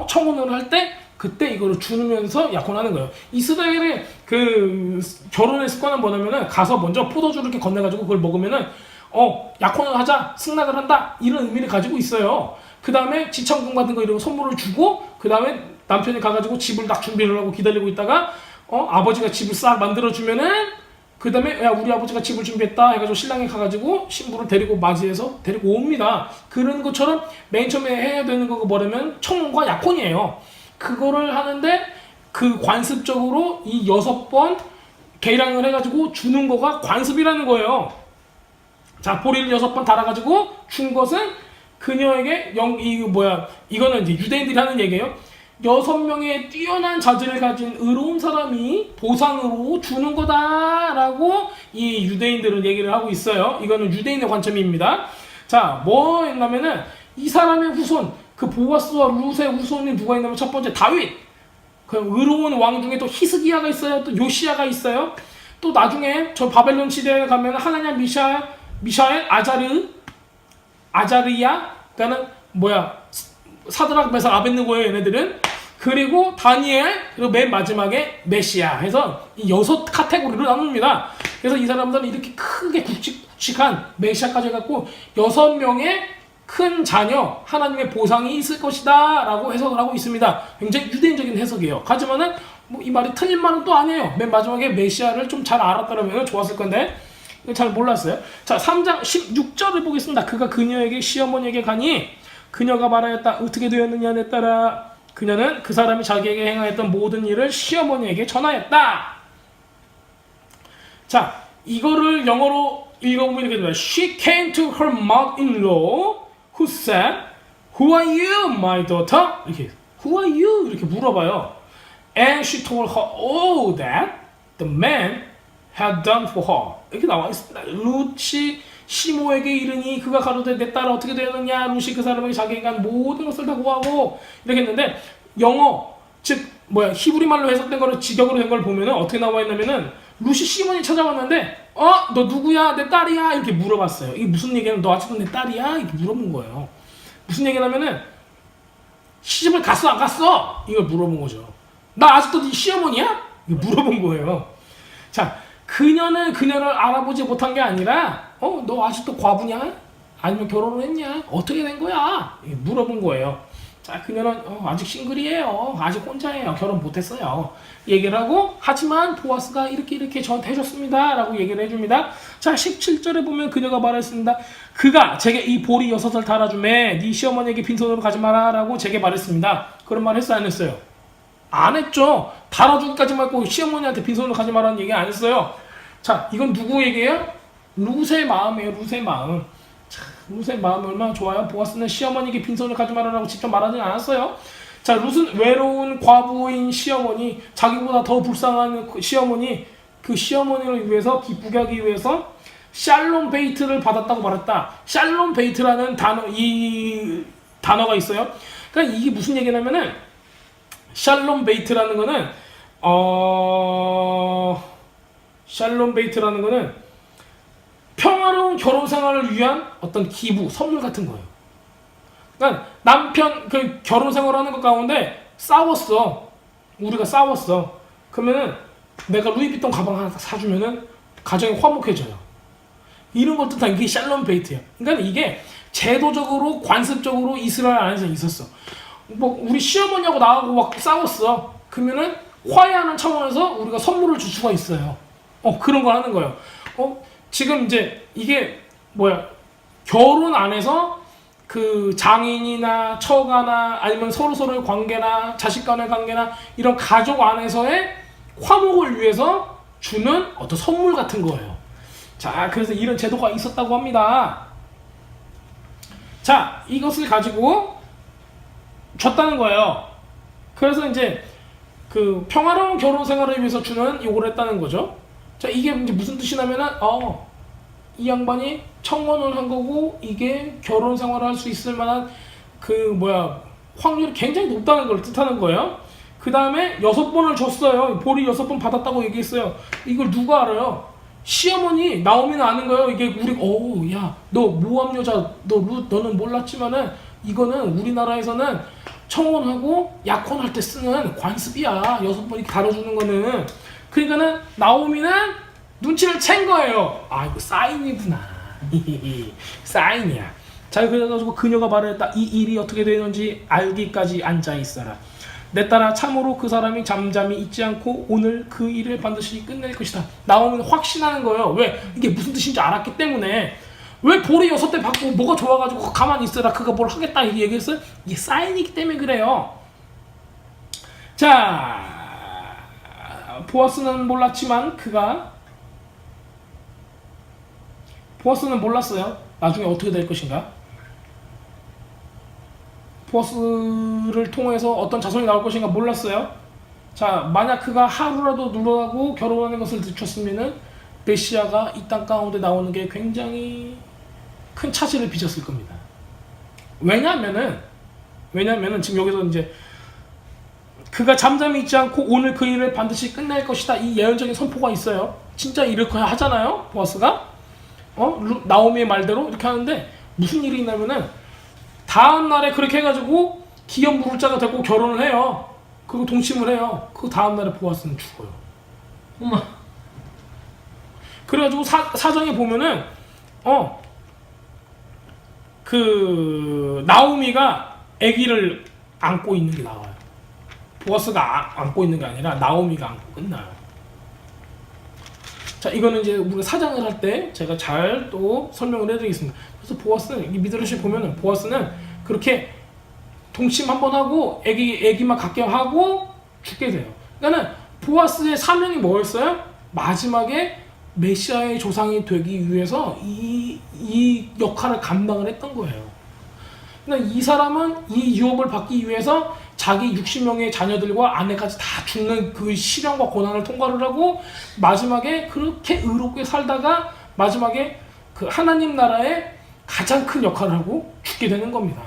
청혼을 할 때 그때 이거를 주면서 약혼하는 거예요. 이스라엘의 그 결혼의 습관은 뭐냐면은 가서 먼저 포도주를 이렇게 건네가지고 그걸 먹으면은 약혼을 하자, 승낙을 한다 이런 의미를 가지고 있어요. 그 다음에 지참금 같은 거 이런 선물을 주고, 그 다음에 남편이 가가지고 집을 딱 준비를 하고 기다리고 있다가 아버지가 집을 싹 만들어주면은, 그 다음에 야 우리 아버지가 집을 준비했다 해가지고 신랑이 가가지고 신부를 데리고 맞이해서 데리고 옵니다. 그런 것처럼 맨 처음에 해야 되는 거가 뭐냐면 청혼과 약혼이에요. 그거를 하는데 그 관습적으로 이 6번 계량을 해가지고 주는 거가 관습이라는 거예요. 자, 보리를 6번 달아가지고 준 것은 그녀에게 이거는 이제 유대인들이 하는 얘기예요. 6명의 뛰어난 자질을 가진 의로운 사람이 보상으로 주는 거다라고 이 유대인들은 얘기를 하고 있어요. 이거는 유대인의 관점입니다. 자, 뭐 했냐면은 이 사람의 후손, 그 보아스와 룻의 후손이 누가 있냐면 첫 번째 다윗, 그 의로운 왕 중에 또 히스기야가 있어요. 또 요시야가 있어요. 또 나중에 저 바벨론 시대에 가면 하나냐, 미샤엘, 아자르야, 그러니까는 사드락, 메삭, 아벳느고예요 얘네들은. 그리고 다니엘, 그리고 맨 마지막에 메시아 해서 이 6 카테고리로 나눕니다. 그래서 이 사람들은 이렇게 크게 굵직굵직한 메시아까지 해갖고 6명의 큰 자녀, 하나님의 보상이 있을 것이다 라고 해석을 하고 있습니다. 굉장히 유대인적인 해석이에요. 하지만은 이 말이 틀린 말은 또 아니에요. 맨 마지막에 메시아를 좀 잘 알았다면 좋았을 건데 잘 몰랐어요. 자, 3장 16절을 보겠습니다. 그가 그녀에게 시어머니에게 가니 그녀가 말하였다. 어떻게 되었느냐에 따라 그녀는 그 사람이 자기에게 행하였던 모든 일을 시어머니에게 전하였다. 자, 이거를 영어로 읽어보면 이렇게 됩니다. She came to her mother-in-law who said, Who are you, my daughter? 이렇게 Who are you? 이렇게 물어봐요. And she told her all that the man had done for her. 이렇게 나와 있습니다. 룻이 시모에게 이르니 그가 가로되 내 딸은 어떻게 되었느냐. 룻이 그 사람에게 자기가 한 모든 것을 다 고하고 이렇게 했는데, 영어 즉 히브리 말로 해석된 거를 직역으로 된 걸 보면은 어떻게 나와 있냐면은 룻이 시몬이 찾아왔는데 너 누구야? 내 딸이야? 이렇게 물어봤어요. 이게 무슨 얘기냐면 너 아직도 내 딸이야? 이렇게 물어본 거예요. 무슨 얘기냐면은 시집을 갔어 안 갔어? 이걸 물어본 거죠. 나 아직도 네 시어머니야? 이거 물어본 거예요. 자, 그녀는 그녀를 알아보지 못한 게 아니라 너 아직도 과부냐? 아니면 결혼을 했냐? 어떻게 된 거야? 물어본 거예요. 자, 그녀는 아직 싱글이에요. 아직 혼자예요. 결혼 못했어요. 얘기를 하고, 하지만 보아스가 이렇게 저한테 해줬습니다 라고 얘기를 해줍니다. 자, 17절에 보면 그녀가 말했습니다. 그가 제게 이 보리 6을 달아주매 네 시어머니에게 빈손으로 가지 마라 라고 제게 말했습니다. 그런 말 했어요 안 했어요? 안 했죠. 달아주기까지 말고 시어머니한테 빈손으로 가지 마라는 얘기 안 했어요. 자, 이건 누구 얘기예요? 룻의 마음이에요. 룻의 마음. 자, 룻의 마음이 얼마나 좋아요. 보아스는 시어머니에게 빈손을 가지 말아라고 직접 말하진 않았어요. 자, 룻은 외로운 과부인 시어머니, 자기보다 더 불쌍한 시어머니, 그 시어머니를 위해서 기쁘게 하기 위해서 샬롬 베이트를 받았다고 말했다. 샬롬 베이트라는 이 단어가 있어요. 그러니까 이게 무슨 얘기냐면은 샬롬 베이트라는 거는 샬롬 베이트라는 거는 평화로운 결혼 생활을 위한 어떤 기부, 선물 같은 거예요. 그러니까 남편 그 결혼 생활하는 것 가운데 싸웠어. 우리가 싸웠어. 그러면은 내가 루이비통 가방 하나 사주면은 가정이 화목해져요. 이런 것도 다 이게 샬롬 베이트야. 그러니까 이게 제도적으로 관습적으로 이스라엘 안에서 있었어. 우리 시어머니하고 나하고 막 싸웠어. 그러면은 화해하는 차원에서 우리가 선물을 줄 수가 있어요. 그런 걸 하는 거예요. 지금 이제 이게 결혼 안에서 그 장인이나 처가나 아니면 서로서로의 관계나 자식 간의 관계나 이런 가족 안에서의 화목을 위해서 주는 어떤 선물 같은 거예요. 자, 그래서 이런 제도가 있었다고 합니다. 자, 이것을 가지고 줬다는 거예요. 그래서 이제 그 평화로운 결혼 생활을 위해서 주는 요구를 했다는 거죠. 자, 이게 이제 무슨 뜻이냐면은 이 양반이 청혼을 한 거고 이게 결혼 생활을 할 수 있을 만한 확률이 굉장히 높다는 걸 뜻하는 거예요. 그 다음에 6번을 줬어요. 보리 6번 받았다고 얘기했어요. 이걸 누가 알아요? 시어머니 나오미는 아는 거예요. 이게 야, 너 모함 여자, 너는 몰랐지만은 이거는 우리나라에서는 청혼하고 약혼할 때 쓰는 관습이야. 6번 이렇게 다뤄주는 거는. 그러니까는 나오미는 눈치를 챈 거예요. 이거 사인이구나. 사인이야. 자, 그래가지고 그녀가 말했다. 이 일이 어떻게 되는지 알기까지 앉아 있어라. 내 딸아, 참으로 그 사람이 잠잠히 있지 않고 오늘 그 일을 반드시 끝낼 것이다. 나오면 확신하는 거예요. 왜? 이게 무슨 뜻인지 알았기 때문에. 왜 보리 6대 받고 뭐가 좋아가지고 가만히 있어라. 그가 뭘 하겠다 이렇게 얘기했어요? 이게 사인이기 때문에 그래요. 자, 보아스는 몰랐지만 보아스는 몰랐어요. 나중에 어떻게 될 것인가? 보아스를 통해서 어떤 자손이 나올 것인가 몰랐어요. 자, 만약 그가 하루라도 누르하고 결혼하는 것을 늦췄으면은 메시아가 이 땅 가운데 나오는 게 굉장히 큰 차질을 빚었을 겁니다. 왜냐면은 지금 여기서 이제 그가 잠잠히 있지 않고 오늘 그 일을 반드시 끝낼 것이다. 이 예언적인 선포가 있어요. 진짜 이럴 거야 하잖아요. 보아스가 나오미의 말대로 이렇게 하는데 무슨 일이 있냐면은 다음 날에 그렇게 해가지고 기업 무를자가 되고 결혼을 해요. 그리고 동침을 해요. 그 다음 날에 보아스는 죽어요. 엄마. 그래가지고 사정에 보면은 그 나오미가 아기를 안고 있는 게 나와요. 보아스가 안고 있는 게 아니라 나오미가 안고 끝나요. 자, 이거는 이제 우리가 사장을 할 때 제가 잘 또 설명을 해드리겠습니다. 그래서 보아스는 이 미드러시에 보면은 보아스는 그렇게 동침 한번 하고 애기만 갖게 하고 죽게 돼요. 그러니까는 보아스의 사명이 뭐였어요? 마지막에 메시아의 조상이 되기 위해서 이 역할을 감당을 했던 거예요. 그러니까 이 사람은 이 유업을 받기 위해서 자기 60명의 자녀들과 아내까지 다 죽는 그 시련과 고난을 통과를 하고 마지막에 그렇게 의롭게 살다가 마지막에 그 하나님 나라의 가장 큰 역할을 하고 죽게 되는 겁니다.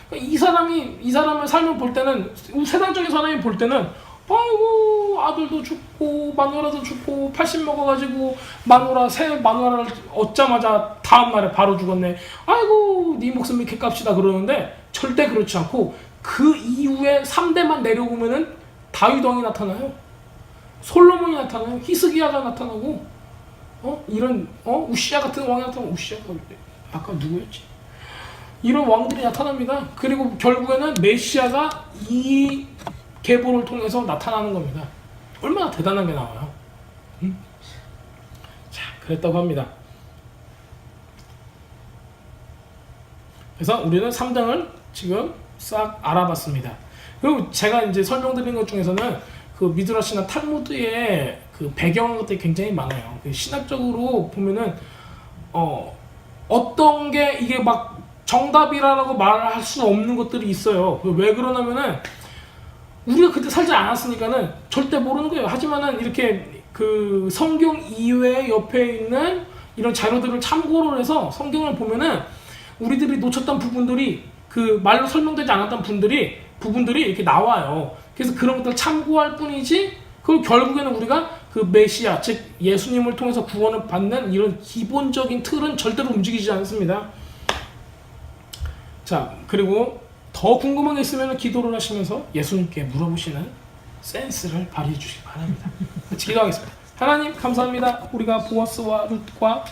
그러니까 이 사람의 삶을 볼 때는 세상적인 사람이 볼 때는 아이고 아들도 죽고 마누라도 죽고 80 먹어가지고 새 마누라를 얻자마자 다음 날에 바로 죽었네. 아이고 네 목숨이 객값이다 그러는데 절대 그렇지 않고 그 이후에 3대만 내려오면은 다윗 왕이 나타나요. 솔로몬이 나타나요. 히스기야가 나타나고 우시야 같은 왕이 나타나고 우시야가 아까 누구였지? 이런 왕들이 나타납니다. 그리고 결국에는 메시아가 이 계보를 통해서 나타나는 겁니다. 얼마나 대단한 게 나와요. 자, 그랬다고 합니다. 그래서 우리는 3장을 지금 싹 알아봤습니다. 그리고 제가 이제 설명드린 것 중에서는 그 미드라시나 탈무드의 그 배경 것들이 굉장히 많아요. 그 신학적으로 보면은 어떤 게 이게 막 정답이라고 말할 수 없는 것들이 있어요. 왜 그러냐면은 우리가 그때 살지 않았으니까는 절대 모르는 거예요. 하지만은 이렇게 그 성경 이외에 옆에 있는 이런 자료들을 참고를 해서 성경을 보면은 우리들이 놓쳤던 부분들이 그 말로 설명되지 않았던 부분들이 이렇게 나와요. 그래서 그런 것들을 참고할 뿐이지 그리고 결국에는 우리가 그 메시아 즉 예수님을 통해서 구원을 받는 이런 기본적인 틀은 절대로 움직이지 않습니다. 자, 그리고 더 궁금한 게 있으면 기도를 하시면서 예수님께 물어보시는 센스를 발휘해 주시기 바랍니다. 기도하겠습니다. 하나님 감사합니다. 우리가 보아스와 룻과